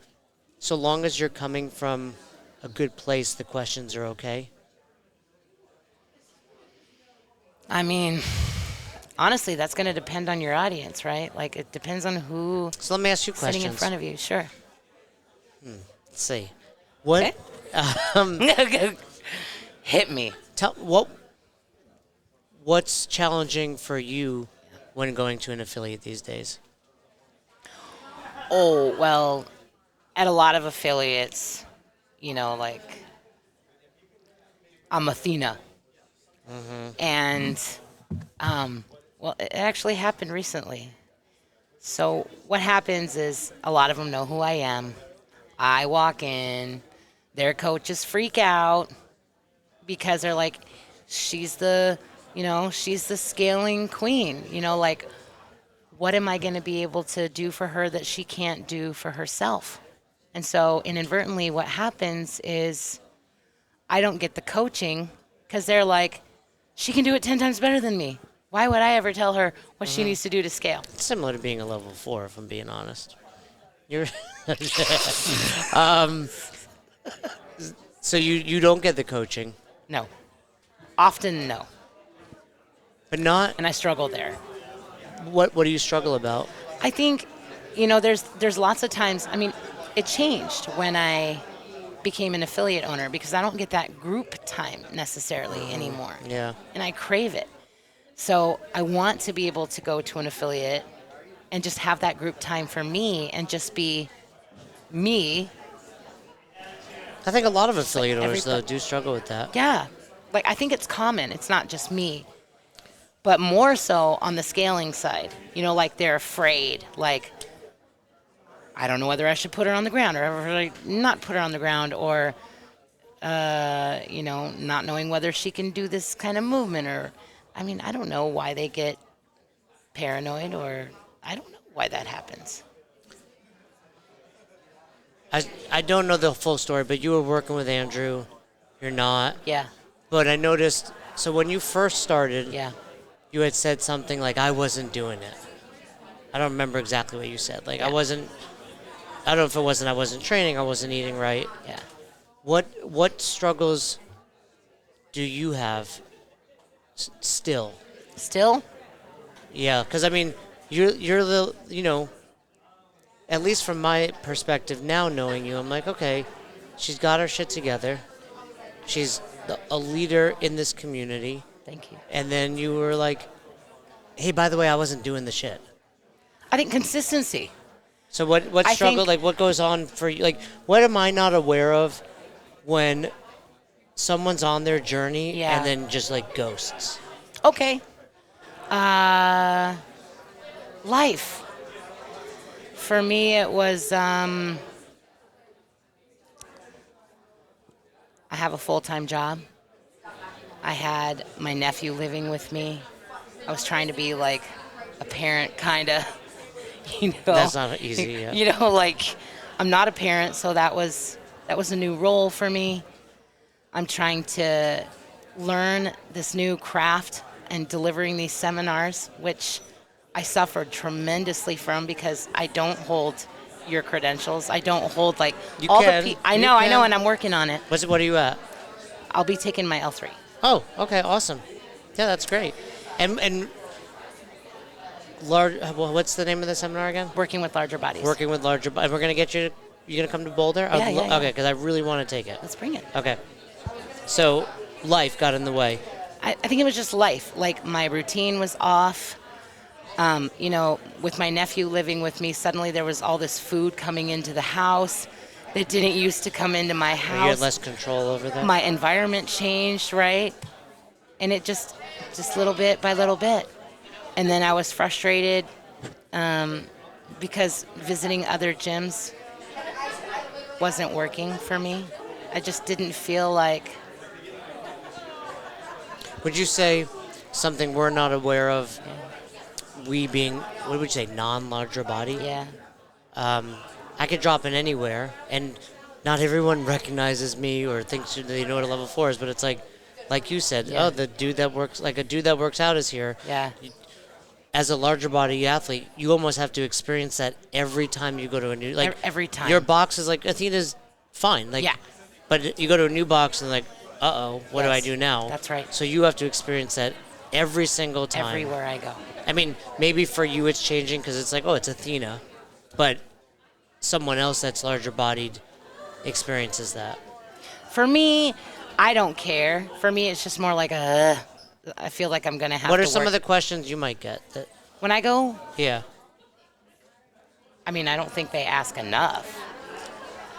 so long as you're coming from a good place, the questions are okay? I mean, honestly, that's going to depend on your audience, right? Like, it depends on who So let me ask you sitting questions. in front of you. Sure. Let's see. What? Okay. Hit me. What's challenging for you when going to an affiliate these days? Oh, well, at a lot of affiliates, like I'm Athena. And, well, it actually happened recently. So what happens is a lot of them know who I am. I walk in, their coaches freak out because they're like, she's the, she's the scaling queen. Like, what am I going to be able to do for her that she can't do for herself? And so inadvertently what happens is I don't get the coaching because they're like, she can do it 10 times better than me. Why would I ever tell her what she needs to do to scale? It's similar to being a level 4, if I'm being honest. You're so you don't get the coaching, No. Often no. but not And I struggle there. what do you struggle about? I think, there's lots of times, it changed when I became an affiliate owner because I don't get that group time necessarily anymore. Yeah. And I crave it. So I want to be able to go to an affiliate and just have that group time for me and just be me. I think a lot of affiliate owners though everybody- do struggle with that. Yeah. Like, I think it's common. It's not just me. But more so on the scaling side. Like, they're afraid. Like, I don't know whether I should put her on the ground or like not put her on the ground, or, not knowing whether she can do this kind of movement, or, I don't know why they get paranoid, or I don't know why that happens. I don't know the full story, but you were working with Andrew. You're not. Yeah. But I noticed, so when you first started, Yeah. you had said something like, I wasn't doing it. I don't remember exactly what you said. Like, Yeah. I don't know if it wasn't I wasn't training, I wasn't eating right. Yeah. What struggles do you have still? Still? Yeah, because you're the at least from my perspective now, knowing you, I'm like, okay, she's got her shit together. She's a leader in this community. Thank you. And then you were like, hey, by the way, I wasn't doing the shit. I think consistency. So what I struggle, think- like what goes on for you? Like, what am I not aware of when someone's on their journey Yeah. and then just like ghosts? Okay. Life. For me, it was, I have a full-time job. I had my nephew living with me. I was trying to be like a parent, kind of, That's not easy, yeah. Like, I'm not a parent, so that was a new role for me. I'm trying to learn this new craft and delivering these seminars, which I suffered tremendously from because I don't hold your credentials. I don't hold like You all can. the. I You know, can. and I'm working on it. What are you at? I'll be taking my L3. Oh, okay, awesome. Yeah, that's great. And large. Well, what's the name of the seminar again? Working with larger bodies. Working with larger. And we're gonna get you. You gonna come to Boulder? Yeah, yeah. Okay, because I really want to take it. Let's bring it. Okay. So life got in the way. I think it was just life. Like, my routine was off. With my nephew living with me, suddenly there was all this food coming into the house that didn't used to come into my You house. had less control over that. My environment changed, right? And it just little bit by little bit. And then I was frustrated because visiting other gyms wasn't working for me. I just didn't feel like, Would you say something we're not aware of? We being, what would you say, non-larger body? yeah, I could drop in anywhere, and not everyone recognizes me or thinks they know what a level 4 is. But it's like you said, Yeah. oh, a dude that works out is here. yeah, As a larger body athlete, you almost have to experience that every time you go to a new every time. Your box is like Athena's fine, like Yeah. But you go to a new box and like, what do I Yes, do now? that's right. So you have to experience that every single time. everywhere I go. I mean, maybe for you it's changing because it's like, oh, it's Athena, but someone else that's larger bodied experiences that. For me, I don't care. For me, it's just more like I feel like I'm gonna have. What to are some work. of the questions you might get? When I go? Yeah. I don't think they ask enough.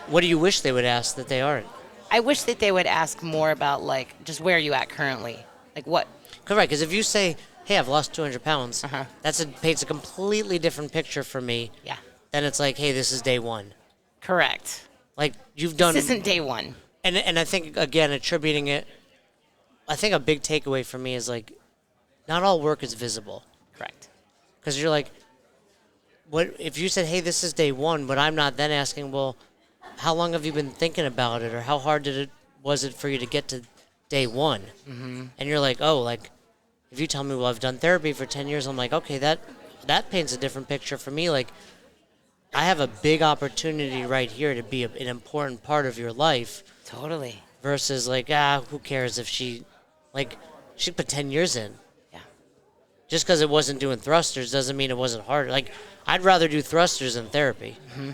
What do you wish they would ask that they aren't? I wish that they would ask more about like just where are you at currently, like what. Correct, because if you say, hey, I've lost 200 pounds, Uh-huh. paints a completely different picture for me. Yeah. Then it's like, hey, this is day one. Correct. Like, you've done... This isn't day one. And I think, again, attributing it, I think a big takeaway for me is, like, not all work is visible. Correct. Because you're like, what if you said, hey, this is day one, but I'm not then asking, well, how long have you been thinking about it, or how hard was it for you to get to day one? Mm-hmm. And you're like, oh, like, if you tell me, well, I've done therapy for 10 years, I'm like, okay, that paints a different picture for me. Like, I have a big opportunity right here to be an important part of your life. Totally. Versus, like, who cares if she put 10 years in. Yeah. Just because it wasn't doing thrusters doesn't mean it wasn't hard. Like, I'd rather do thrusters than therapy. Mm-hmm.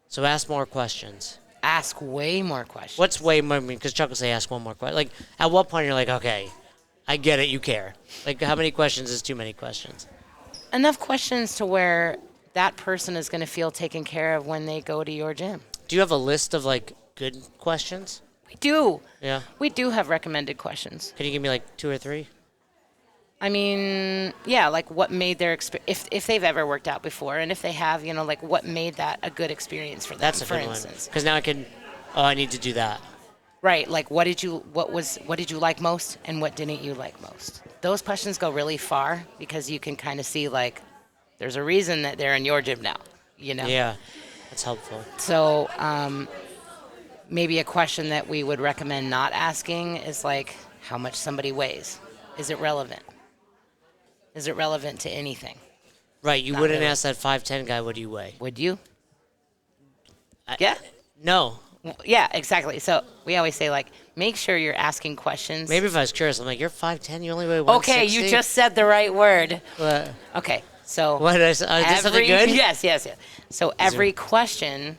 So ask more questions. Ask way more questions. What's way more? Because Chuck will say ask one more question. Like, at what point you're like, okay, I get it, you care. Like, how many questions is too many questions? Enough questions to where that person is going to feel taken care of when they go to your gym. Do you have a list of, like, good questions? We do. Yeah. We do have recommended questions. Can you give me, like, 2 or 3? I mean, yeah, like what made their experience, if they've ever worked out before, and if they have, you know, like what made that a good experience for them, That's a for good instance. one. Because now I need to do that. Right, like what did you like most, and what didn't you like most? Those questions go really far because you can kind of see like there's a reason that they're in your gym now, you know? Yeah, that's helpful. So maybe a question that we would recommend not asking is like how much somebody weighs. Is it relevant? Is it relevant to anything? Right, you Not wouldn't really. ask that 5'10" guy, what do you weigh? Would you? Yeah. No. Yeah, exactly. So we always say, like, make sure you're asking questions. Maybe if I was curious, I'm like, you're 5'10", you only weigh 160? Okay, you just said the right word. What? Okay, so What did I say? Is this something good? Yes. So every question,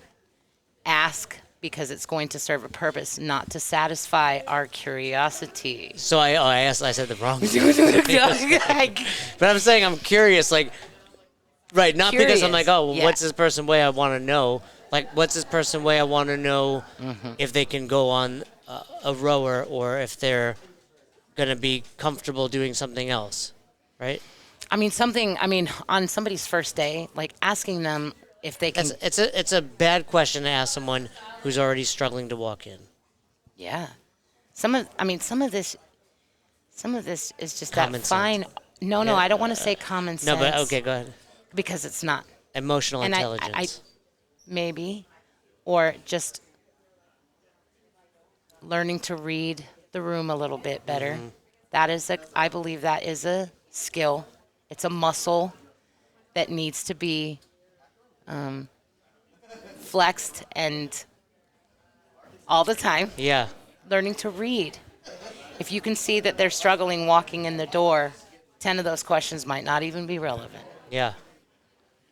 ask because it's going to serve a purpose, not to satisfy our curiosity. So I said the wrong Like, But I'm saying I'm curious, like, right, not because I'm like, Curious, oh, yeah. what's this person weigh? I want to know. Like, what's this person weigh? I want to know if they can go on a rower or if they're going to be comfortable doing something else, right? I mean, on somebody's first day, like asking them if they can. It's a bad question to ask someone who's already struggling to walk in. Yeah. Some of this is just Common that fine. sense. No, Yeah. I don't want to say common sense. No, but okay, go ahead. Because it's not. Emotional And intelligence. Maybe, or just learning to read the room a little bit better. I believe that is a skill. It's a muscle that needs to be flexed and all the time. Yeah. Learning to read. If you can see that they're struggling walking in the door, 10 of those questions might not even be relevant. Yeah.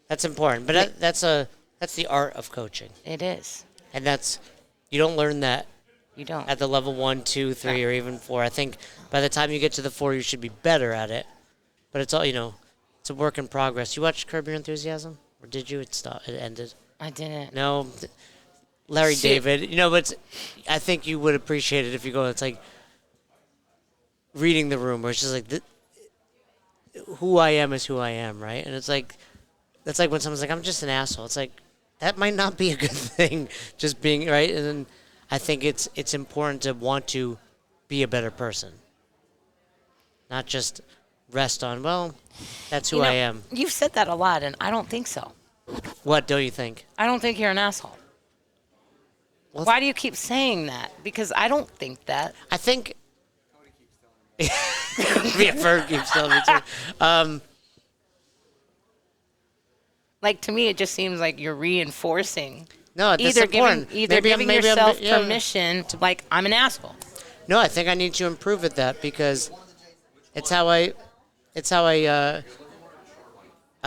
That's important. But that's the art of coaching. It is. And you don't learn that You don't. at the level 1, 2, 3, or even 4. I think by the time you get to the 4, you should be better at it. But it's all, it's a work in progress. You watched Curb Your Enthusiasm? Or did you? It ended. I didn't. No. Larry Shit. David. But I think you would appreciate it if you go, it's like reading the room where it's just like, who I am is who I am, right? And it's like, that's like when someone's like, I'm just an asshole. It's like, that might not be a good thing, just being, right? And then I think it's important to want to be a better person. Not just rest on, well, that's who I am. You've said that a lot, and I don't think so. What don't you think? I don't think you're an asshole. Well, Why do you keep saying that? Because I don't think that. I think... Yeah, Ferg keeps telling me too. Like, to me, it just seems like you're reinforcing. No, that's Either important. giving maybe yourself yeah. permission to, like, I'm an asshole. No, I think I need to improve at that because I'll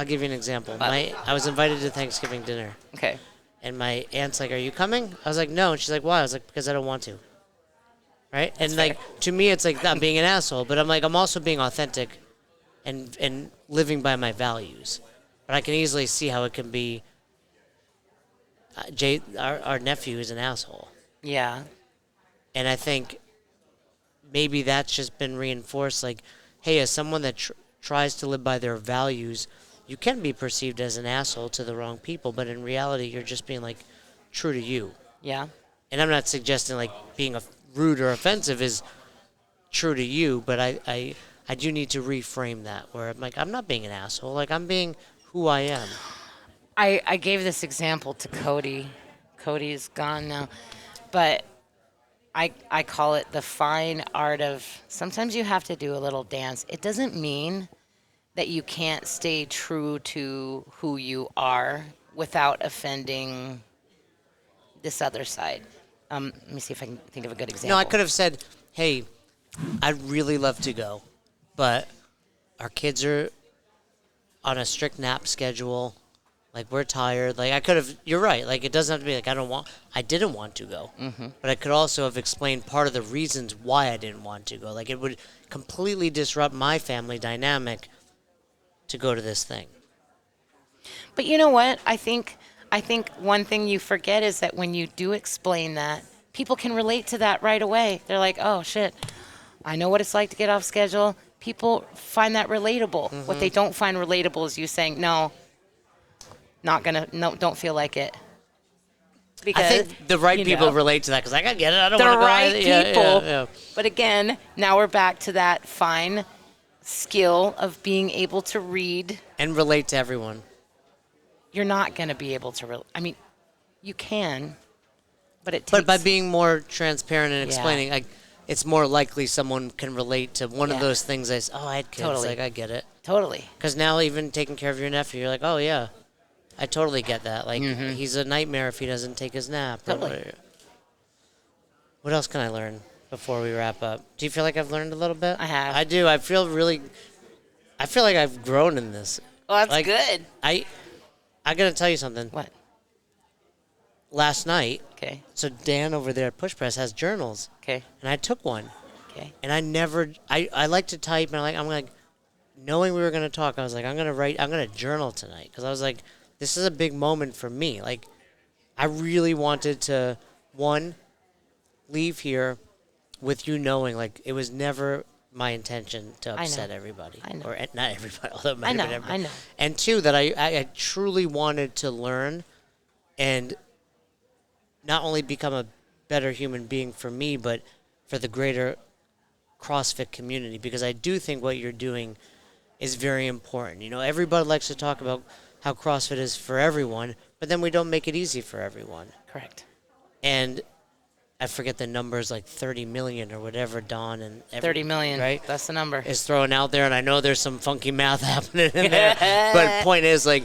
give you an example. I was invited to Thanksgiving dinner, Okay. and my aunt's like, "Are you coming?" I was like, "No," and she's like, "Why?" I was like, "Because I don't want to." Right? And like to me, it's like not being an asshole, but I'm also being authentic, and living by my values. But I can easily see how it can be. Our nephew is an asshole. Yeah. And I think maybe that's just been reinforced. Like, hey, as someone that tries to live by their values, you can be perceived as an asshole to the wrong people, but in reality, you're just being like true to you. Yeah. And I'm not suggesting like being rude or offensive is true to you, but I do need to reframe that where I'm like, I'm not being an asshole. Like, I'm being who I am. I gave this example to Cody. Cody's gone now. But I call it the fine art of sometimes you have to do a little dance. It doesn't mean that you can't stay true to who you are without offending this other side. Let me see if I can think of a good example. No, I could have said, hey, I'd really love to go, but our kids are on a strict nap schedule. Like, we're tired. Like, I could have, you're right. Like, it doesn't have to be like, I didn't want to go. Mm-hmm. But I could also have explained part of the reasons why I didn't want to go. Like, it would completely disrupt my family dynamic to go to this thing. But you know what? I think one thing you forget is that when you do explain that, people can relate to that right away. They're like, "Oh shit, I know what it's like to get off schedule." People find that relatable. Mm-hmm. What they don't find relatable is you saying, "No, no, don't feel like it." Because I think the right people relate to that because I get it. I don't the want to go. Right people. Yeah. But again, now we're back to that fine skill of being able to read and relate to everyone. You're not going to be able to. I mean, you can, but it takes. But by being more transparent and explaining, like, it's more likely someone can relate to one of those things. As I had kids, totally. Like, I get it. Totally. Because now even taking care of your nephew, you're like, oh yeah, I totally get that. Like, he's a nightmare if he doesn't take his nap. Totally. What else can I learn before we wrap up? Do you feel like I've learned a little bit? I have. I do. I feel like I've grown in this. Well, that's like, good. I gotta tell you something. What? Last night. Okay. So Dan over there at Push Press has journals. Okay. And I took one. Okay. And I like to type, and I'm like, knowing we were gonna talk, I was like, I'm gonna journal tonight because I was like, this is a big moment for me. Like, I really wanted to leave here with you knowing, like, it was never my intention to upset everybody. I know. Or not everybody, although it might have been everybody. I know. And two, that I truly wanted to learn and not only become a better human being for me, but for the greater CrossFit community, because I do think what you're doing is very important. You know, everybody likes to talk about how CrossFit is for everyone, but then we don't make it easy for everyone. Correct. And I forget the numbers, like 30 million or whatever, Dawn and 30 million, right? That's the number. Is thrown out there, and I know there's some funky math happening in there. But point is, like,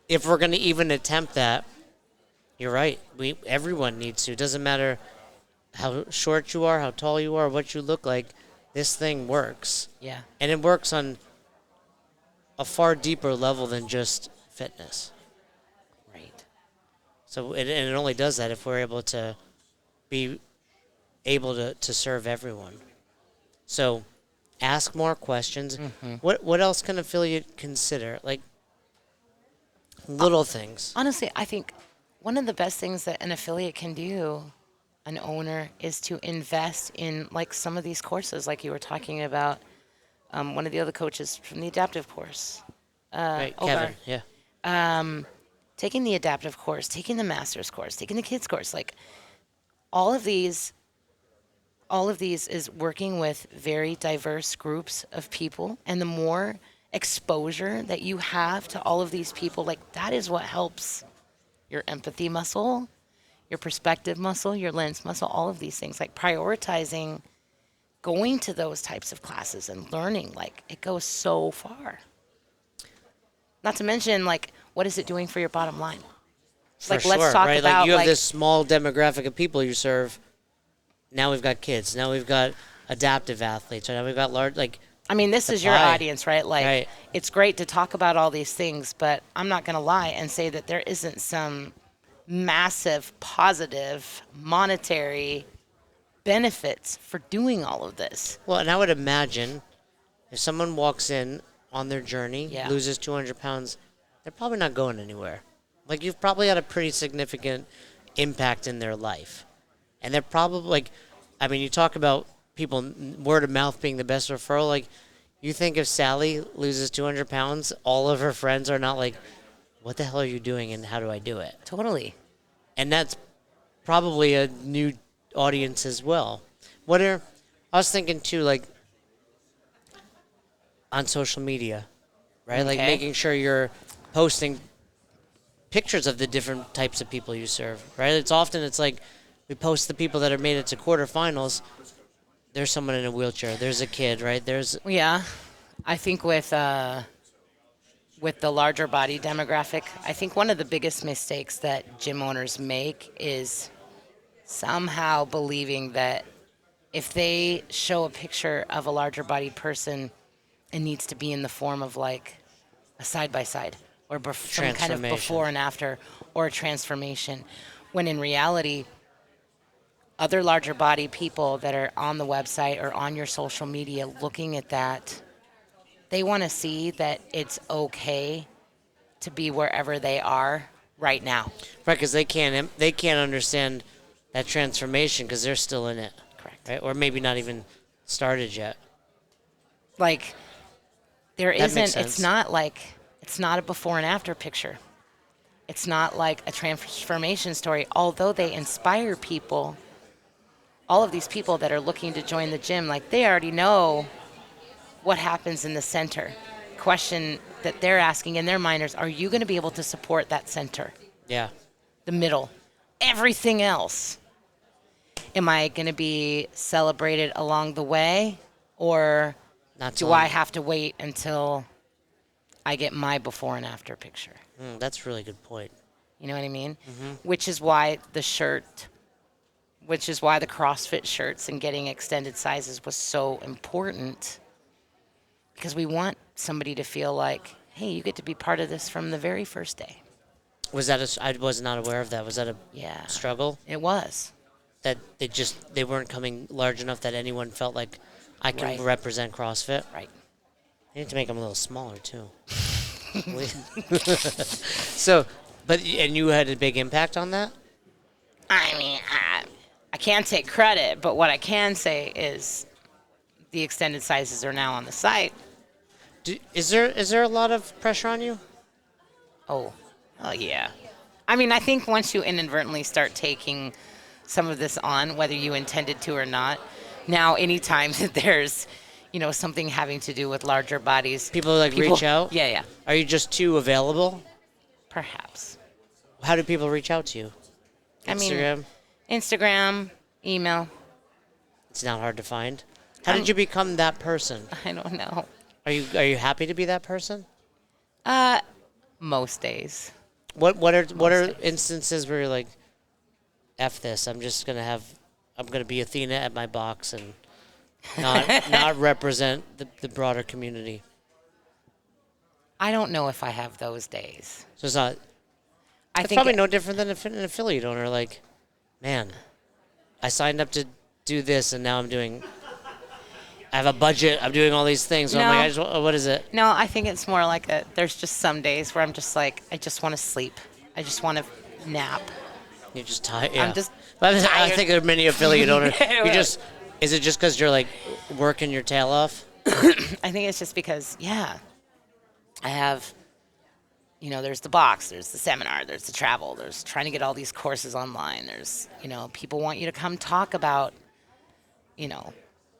if we're going to even attempt that, you're right. Everyone needs to. It doesn't matter how short you are, how tall you are, what you look like. This thing works. Yeah. And it works on a far deeper level than just fitness. Right. So and it only does that if we're able to be able to serve everyone. So ask more questions. Mm-hmm. What else can affiliate consider? Like, little things. Honestly, I think one of the best things that an affiliate can do, an owner, is to invest in, like, some of these courses, like you were talking about. One of the other coaches from the adaptive course. Right, Kevin, yeah. Taking the adaptive course, taking the master's course, taking the kids course, like, all of these is working with very diverse groups of people, and the more exposure that you have to all of these people, like, that is what helps your empathy muscle, your perspective muscle, your lens muscle, all of these things. Like, prioritizing going to those types of classes and learning, like, it goes so far. Not to mention, like, what is it doing for your bottom line? For like, sure, let's talk right? about, like, you have this small demographic of people you serve. Now we've got kids. Now we've got adaptive athletes. Now we've got large, like, I mean, this is your audience, right? Like, It's great to talk about all these things, but I'm not going to lie and say that there isn't some massive positive monetary benefits for doing all of this. Well, and I would imagine if someone walks in on their journey, loses 200 pounds, they're probably not going anywhere. Like, you've probably had a pretty significant impact in their life. And they're probably like, I mean, you talk about people, word of mouth being the best referral. Like, you think if Sally loses 200 pounds, all of her friends are not like, what the hell are you doing and how do I do it? Totally. And that's probably a new audience as well. I was thinking too, like, on social media, right? Like Okay. making sure you're posting pictures of the different types of people you serve, right? It's like we post the people that have made it to quarterfinals. There's someone in a wheelchair. There's a kid, right? Yeah. I think with the larger body demographic, I think one of the biggest mistakes that gym owners make is somehow believing that if they show a picture of a larger bodied person, it needs to be in the form of like a side by side or some kind of Transformation. before and after or a transformation. When in reality, other larger body people that are on the website or on your social media looking at that, they want to see that it's okay to be wherever they are right now. Right, because they can't understand that transformation because they're still in it. Correct. Right? Or maybe not even started yet. Like there That makes isn't, it's sense. not a before and after picture. It's not like a transformation story, although they inspire people. All of these people that are looking to join the gym, like they already know what happens in the center. Question that they're asking in their mind is, are you going to be able to support that center, Yeah. the middle, everything else? Am I going to be celebrated along the way, or Not do so I long. have to wait until I get my before and after picture? That's a really good point. You know what I mean? Mm-hmm. Which is why the CrossFit shirts and getting extended sizes was so important, because we want somebody to feel like, hey, you get to be part of this from the very first day. I was not aware of that. Was that a Yeah, struggle? it was. That they weren't coming large enough that anyone felt like I can Right. represent CrossFit. Right. I need to make them a little smaller too. So, and you had a big impact on that. I mean, I can't take credit, but what I can say is the extended sizes are now on the site. Is there a lot of pressure on you? Oh yeah. I mean, I think once you inadvertently start taking some of this on, whether you intended to or not, now anytime that there's, something having to do with larger bodies, People reach out. Yeah, Are you just too available? perhaps. How do people reach out to you? I mean, Instagram. Instagram, email. It's not hard to find. How did you become that person? I don't know. Are you happy to be that person? Most days. What are instances where you're like, F this, I'm gonna be Athena at my box and not represent the broader community. I don't know if I have those days. So it's not. I It's think probably no different than an affiliate owner. Like, man, I signed up to do this, and now I have a budget. I'm doing all these things. So I'm No. like, what is it? No, I think it's more like there's just some days where I'm just like, I just want to sleep. I just want to nap. You're just tired. Yeah. I'm just But I tired. think there are many affiliate owners. Yeah. Is it just because you're like working your tail off? I think it's just because, I have, there's the box, there's the seminar, there's the travel, there's trying to get all these courses online. There's, people want you to come talk about,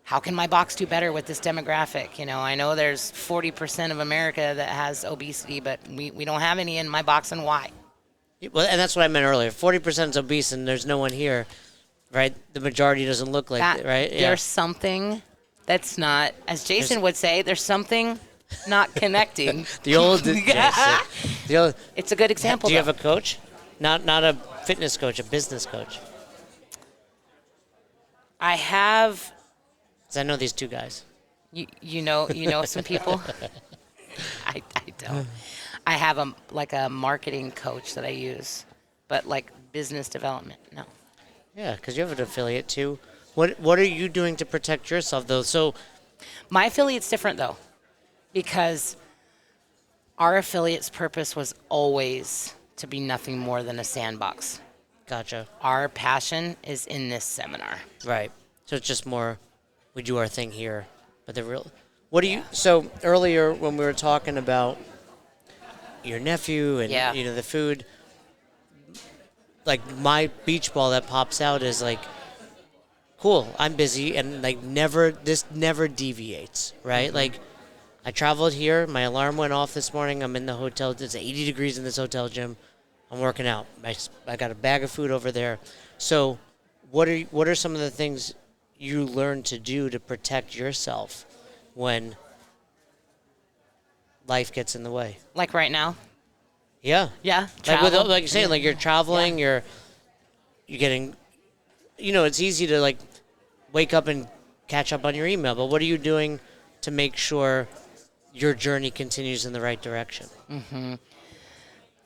how can my box do better with this demographic? I know there's 40% of America that has obesity, but we don't have any in my box, and why? Well, and that's what I meant earlier. 40% is obese, and there's no one here, right? The majority doesn't look like it, right? Yeah. There's something that's not, as Jason would say, there's something not connecting. The old Jason. The old. It's a good example. Do you though. have a coach? Not a fitness coach, a business coach. I have. 'Cause I know these two guys. You know some people. I don't. I have a marketing coach that I use, but like business development, no. Yeah, because you have an affiliate too. What are you doing to protect yourself though? So My affiliate's different though, because our affiliate's purpose was always to be nothing more than a sandbox. Gotcha. Our passion is in this seminar. Right. So it's just more, we do our thing here, but the real. What do you? So earlier when we were talking about your nephew and Yeah. the food, like my beach ball that pops out is like, cool. I'm busy and like this never deviates, right? Mm-hmm. Like I traveled here. My alarm went off this morning. I'm in the hotel. It's 80 degrees in this hotel gym. I'm working out. I got a bag of food over there. So, what are some of the things you learn to do to protect yourself when life gets in the way? Like right now. Yeah. Yeah. Like with Travel. like you're saying, like you're traveling, you're getting, it's easy to like wake up and catch up on your email. But what are you doing to make sure your journey continues in the right direction?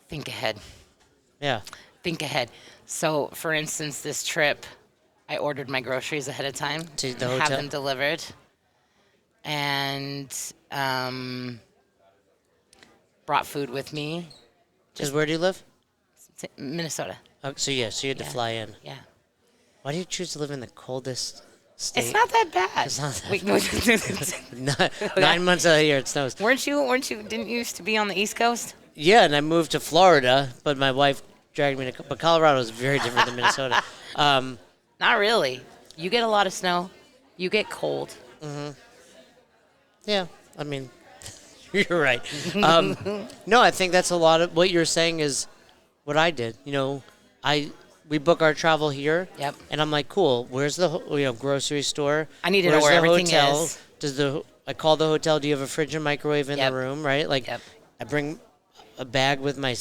Think ahead. Yeah. Think ahead. So, for instance, this trip, I ordered my groceries ahead of time To the and have hotel? them delivered, and brought food with me. Because where do you live? Minnesota. Oh, so you had to Yeah. fly in. Yeah. Why do you choose to live in the coldest state? It's not that bad. It's not that We- 9 months out of the year it snows. Weren't you, didn't you used to be on the East Coast? Yeah, and I moved to Florida, but my wife dragged me to. But Colorado is very different than Minnesota. Not really. You get a lot of snow. You get cold. Yeah, I mean, you're right. No, I think that's a lot of what you're saying is what I did. We book our travel here. Yep. And I'm like, cool. Where's the grocery store? I need to know Where's where the everything hotel? is. I call the hotel. Do you have a fridge and microwave in Yep. the room? Right. Like, Yep. I bring a bag with my.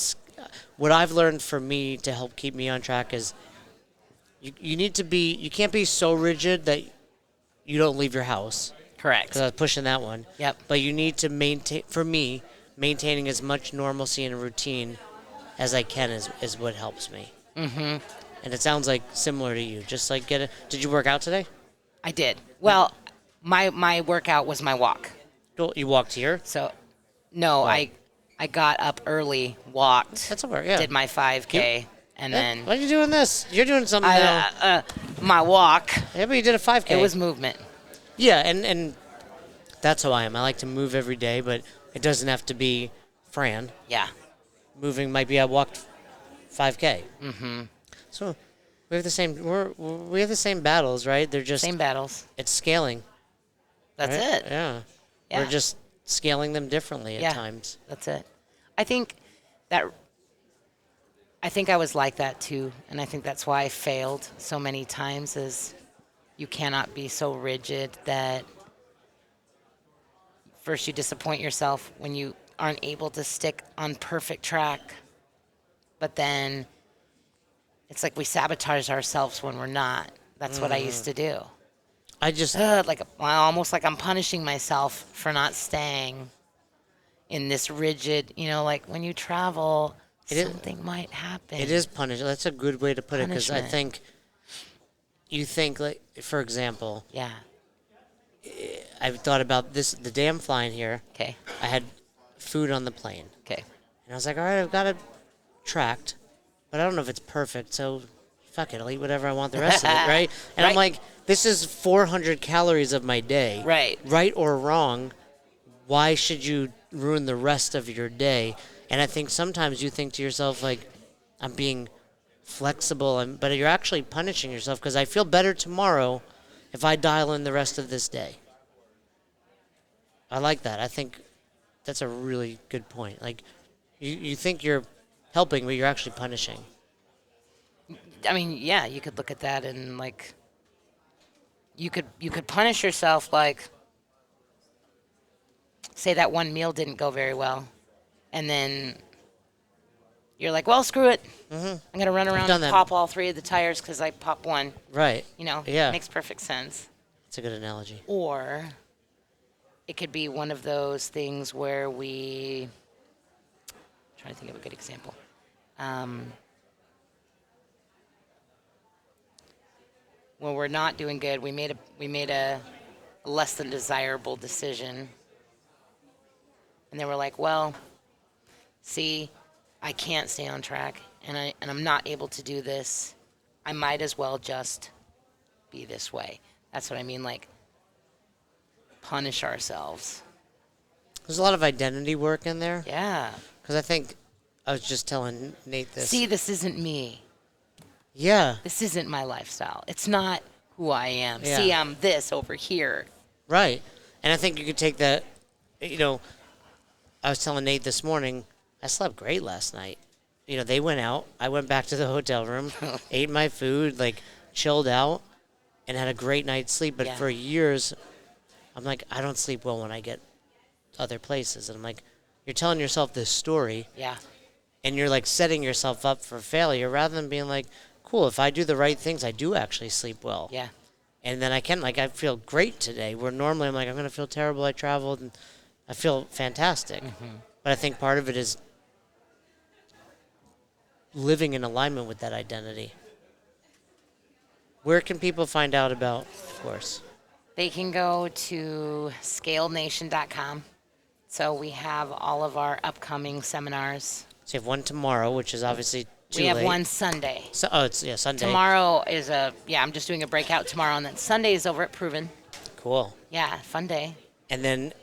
What I've learned for me to help keep me on track is you need to be. You can't be so rigid that you don't leave your house. Correct. Because I was pushing that one. Yep. But you need to maintain. For me, maintaining as much normalcy and routine as I can is what helps me. Mm-hmm. And it sounds like similar to you. Just like Did you work out today? I did. Well, my workout was my walk. You walked here. So, no, Wow. I got up early, walked, That's over. Yeah. did my 5K, and Yeah, then why are you doing this? You're doing something now. my walk. Yeah, but you did a 5K. It was movement. Yeah, and that's how I am. I like to move every day, but it doesn't have to be Fran. Yeah. Moving might be I walked 5K. Mm-hmm. So we have the same. We have the same battles, right? They're just Same battles. it's scaling. That's right? it. Yeah. Yeah. We're just scaling them differently Yeah. at times. That's it. I think I was like that too, and I think that's why I failed so many times. Is you cannot be so rigid that first you disappoint yourself when you aren't able to stick on perfect track, but then it's like we sabotage ourselves when we're not. That's what I used to do. I just Almost like I'm punishing myself for not staying in this rigid, like when you travel, something might happen. it is punishment. That's a good way to put it because I Punishment. think you think like for example, Yeah. I've thought about this the day I'm flying here. Okay. I had food on the plane. Okay. And I was like, all right, I've got it tracked, but I don't know if it's perfect, so fuck it, I'll eat whatever I want the rest of it, right? And I'm Right. like, this is 400 calories of my day. Right. Right or wrong, why should you ruin the rest of your day? And I think sometimes you think to yourself, like, I'm being flexible, but you're actually punishing yourself because I feel better tomorrow if I dial in the rest of this day. I like that. I think that's a really good point. Like, you think you're helping, but you're actually punishing. I mean, yeah, you could look at that and like you could punish yourself, like say that one meal didn't go very well, and then you're like, well, screw it. I'm gonna run around done and that. pop all three of the tires because I popped one. Right. Yeah. Makes perfect sense. It's a good analogy. Or it could be one of those things where I'm trying to think of a good example. When we're not doing good, we made a less than desirable decision, and then we're like, well, see, I can't stay on track, and I'm not able to do this, I might as well just be this way. That's what I mean, like punish ourselves. There's a lot of identity work in there. Yeah. Because I think I was just telling Nate this. See, this isn't me. Yeah. This isn't my lifestyle. It's not who I am. Yeah. See, I'm this over here. Right. And I think you could take that, I was telling Nate this morning, I slept great last night. They went out. I went back to the hotel room, ate my food, chilled out, and had a great night's sleep. But Yeah. for years, I'm like, I don't sleep well when I get other places. And I'm like, you're telling yourself this story, Yeah. and you're setting yourself up for failure rather than being like, cool, if I do the right things, I do actually sleep well. Yeah. And then I feel great today, where normally I'm going to feel terrible. I traveled and I feel fantastic. Mm-hmm. But I think part of it is living in alignment with that identity. Where can people find out about the course? They can go to scalenation.com. So we have all of our upcoming seminars. So you have one tomorrow, which is obviously too We have late. one Sunday. So, Sunday. Tomorrow is I'm just doing a breakout tomorrow, and then Sunday is over at Proven. Cool. Yeah, fun day. And then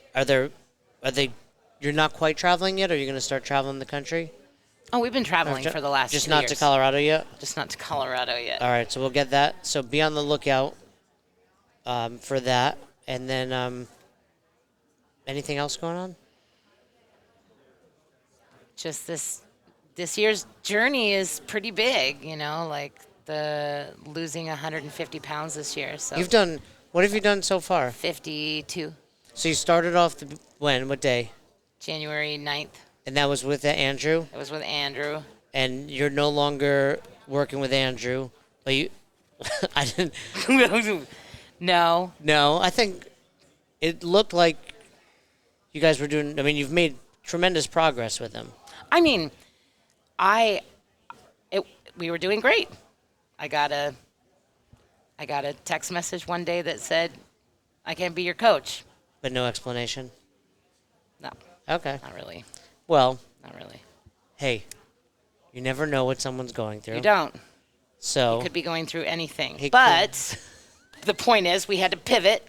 you're not quite traveling yet, or are you going to start traveling the country? Oh, we've been traveling for the last Just 2 not years. to Colorado yet? Just not to Colorado yet. All right, so we'll get that. So be on the lookout for that. And then anything else going on? Just this year's journey is pretty big, like the losing 150 pounds this year. So What have you done so far? 52, So you started off what day? January 9th. And that was with Andrew? It was with Andrew. And you're no longer working with Andrew, but you, I didn't. No. No, I think it looked like you guys were doing. I mean, you've made tremendous progress with him. I mean, we were doing great. I got a text message one day that said, "I can't be your coach." But no explanation. No, Okay. not really. Well, Not really. hey, you never know what someone's going through. You don't. So. Could be going through anything. He But the point is, we had to pivot.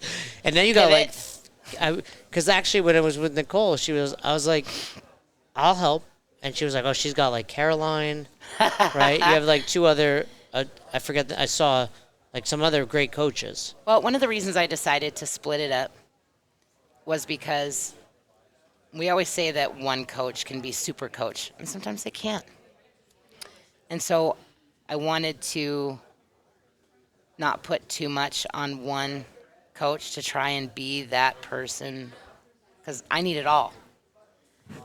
And then you got Pivot. because actually when I was with Nicole, I was like, I'll help, and she was like, oh, she's got Caroline, right? You have two other, I forget, I saw some other great coaches. Well, one of the reasons I decided to split it up was because we always say that one coach can be super coach, and sometimes they can't. And so I wanted to not put too much on one coach to try and be that person, because I need it all.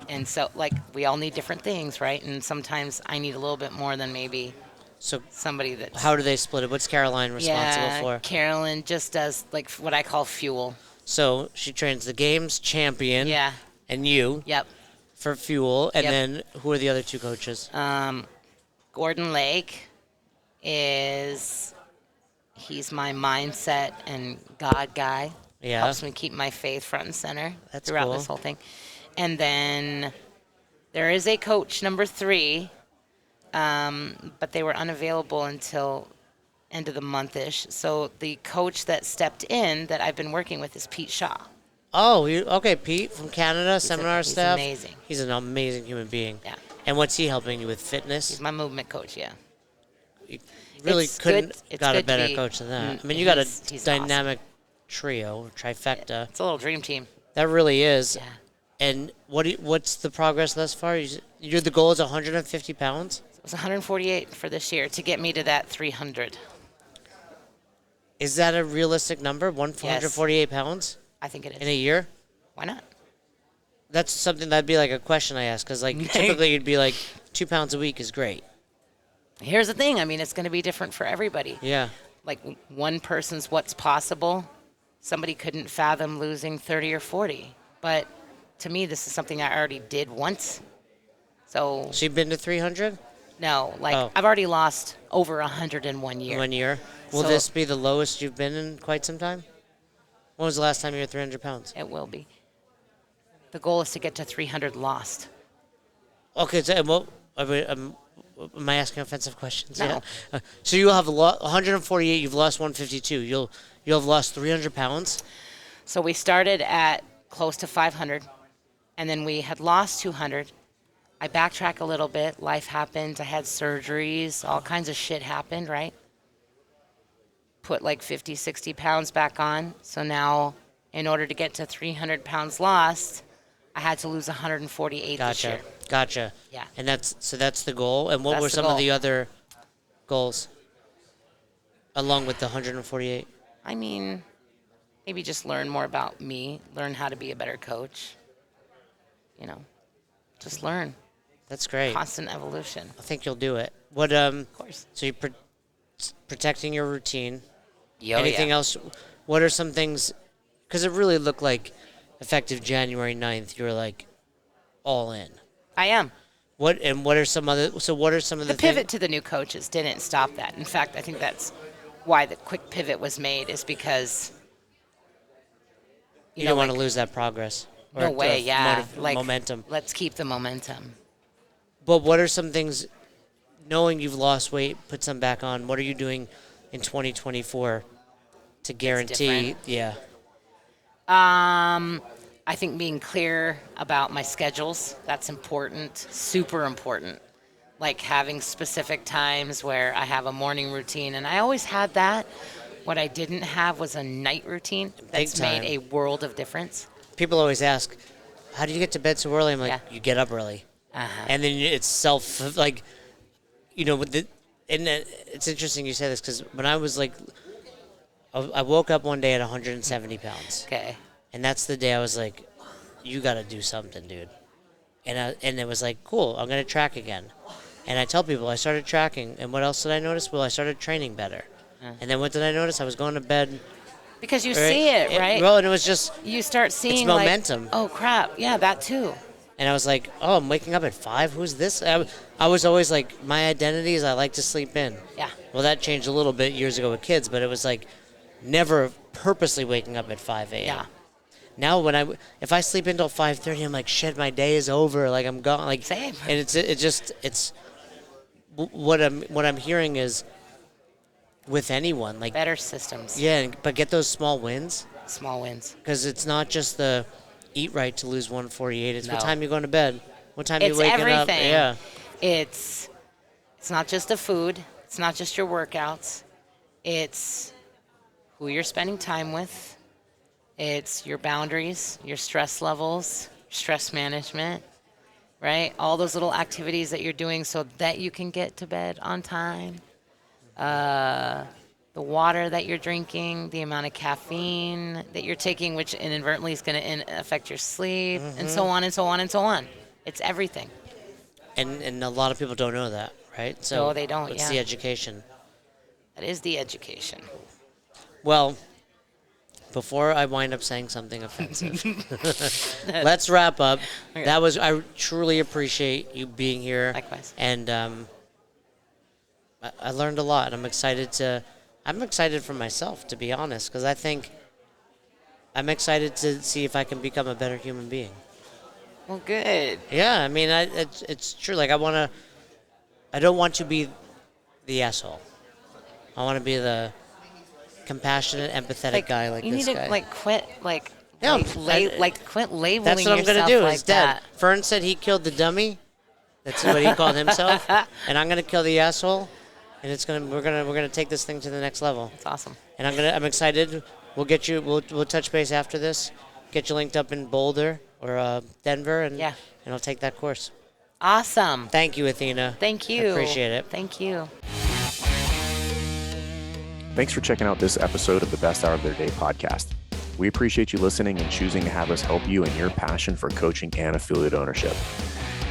And so, we all need different things, right? And sometimes I need a little bit more than maybe So somebody that's... how do they split it? What's Caroline responsible for? Carolyn just does, what I call fuel. So she trains the games champion. Yeah. And you. Yep. For fuel. And Yep. then who are the other two coaches? Gordon Lake he's my mindset and God guy. Yeah. Helps me keep my faith front and center That's throughout cool. this whole thing. And then there is a coach number 3, but they were unavailable until end of the month-ish. So the coach that stepped in that I've been working with is Pete Shaw. Oh, okay, Pete from Canada, seminar he's staff. amazing. He's an amazing human being. Yeah. And what's he helping you with? Fitness? He's my movement coach, yeah. You really It's couldn't good- it's got a good to better be- coach than that. Mm, I mean, you got a he's dynamic trio, trifecta. It's a little dream team. That really is. Yeah. And what's the progress thus far? The goal is 150 pounds? It was 148 for this year to get me to that 300. Is that a realistic number? 148 pounds I think it is. in a year? Why not? That's something that'd be a question I ask, because typically you'd be 2 pounds a week is great. Here's the thing. I mean, it's going to be different for everybody. Yeah. One person's what's possible. Somebody couldn't fathom losing 30 or 40. But to me, this is something I already did once. So, So you've been to 300 no, Oh. I've already lost over 100 in 1 year. 1 year? Will So- this be the lowest you've been in quite some time? When was the last time you were 300 pounds? It will be. The goal is to get to 300 lost. Okay, so Am I asking offensive questions? No. Yeah. So you'll have 148. You've lost 152. You'll have lost 300 pounds. So we started at close to 500, and then we had lost 200. I backtrack a little bit. Life happened. I had surgeries. All kinds of shit happened, right? Put like 50, 60 pounds back on. So now, in order to get to 300 pounds lost, I had to lose 148 this year. Gotcha. Yeah. And that's the goal. And what That's were the some of goal. the other goals along with the 148? I mean, maybe just learn more about me, learn how to be a better coach. You know, just learn. That's great. Constant evolution. I think you'll do it. What Of course. So you're protecting your routine. Yo, Anything yeah. else? What are some things? Because it really looked like effective January 9th, you're like all in. I am. What are some other? So what are some of the The pivot to the new coaches didn't stop that. In fact, I think that's why the quick pivot was made, is because You don't want to lose that progress. No way, yeah. Momentum. Let's keep the momentum. But what are some things, knowing you've lost weight, put some back on, what are you doing in 2024 to guarantee? different. Yeah. I think being clear about my schedules, that's important, super important. Like having specific times where I have a morning routine, and I always had that. What I didn't have was a night routine. That's made a world of difference. People always ask, how do you get to bed so early? I'm like, Yeah. you get up early. Uh-huh. And then it's like, it's interesting you say this, because when I was like, I woke up one day at 170 pounds. Okay. And that's the day I was like, you got to do something, dude. And it was like, cool, I'm going to track again. And I tell people, I started tracking. And what else did I notice? Well, I started training better. And then what did I notice? I was going to bed. Because you see it, right? Well, and it was just, You start seeing momentum. Like, oh crap, yeah, that too. and I was like, oh, I'm waking up at 5? Who's this? I was always like, my identity is I like to sleep in. Yeah. Well, that changed a little bit years ago with kids, but it was like never purposely waking up at 5 a.m. Yeah. Now if I sleep until 5:30, I'm like, shit, my day is over. Like I'm gone. Like Same. And it's what I'm hearing is with anyone, like, Better systems. yeah, but get those small wins, Small wins. because it's not just the eat right to lose 148. It's what No. time you going to bed, what time It's you waking up. everything. Yeah. It's not just the food. It's not just your workouts. It's who you're spending time with. It's your boundaries, your stress levels, stress management, right? All those little activities that you're doing so that you can get to bed on time. The water that you're drinking, the amount of caffeine that you're taking, which inadvertently is going to affect your sleep, and so on and so on and so on. It's everything. And a lot of people don't know that, right? So No, they don't, It's yeah. the education. That is the education. Well, before I wind up saying something offensive, let's wrap up. Okay. I truly appreciate you being here. Likewise. And I learned a lot. I'm excited for myself, to be honest, because I think I'm excited to see if I can become a better human being. Well, good. Yeah, I mean, it's true. Like, I don't want to be the asshole. I want to be the compassionate, empathetic guy like you this need guy. to quit Yeah, quit labeling That's what I'm yourself gonna do. like It's dead. that. Fern said he killed the dummy. That's what he called himself. And I'm gonna kill the asshole. And we're gonna take this thing to the next level. It's awesome. And I'm excited. We'll touch base after this. Get you linked up in Boulder or Denver, and Yeah. and I'll take that course. Awesome. Thank you, Athena. Thank I you. appreciate it. Thank you. Thanks for checking out this episode of the Best Hour of Their Day podcast. We appreciate you listening and choosing to have us help you in your passion for coaching and affiliate ownership.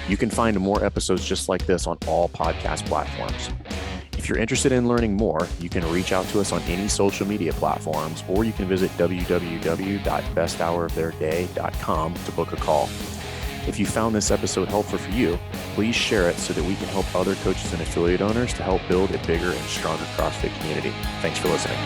You can find more episodes just like this on all podcast platforms. If you're interested in learning more, you can reach out to us on any social media platforms, or you can visit www.besthouroftheirday.com to book a call. If you found this episode helpful for you, please share it so that we can help other coaches and affiliate owners to help build a bigger and stronger CrossFit community. Thanks for listening.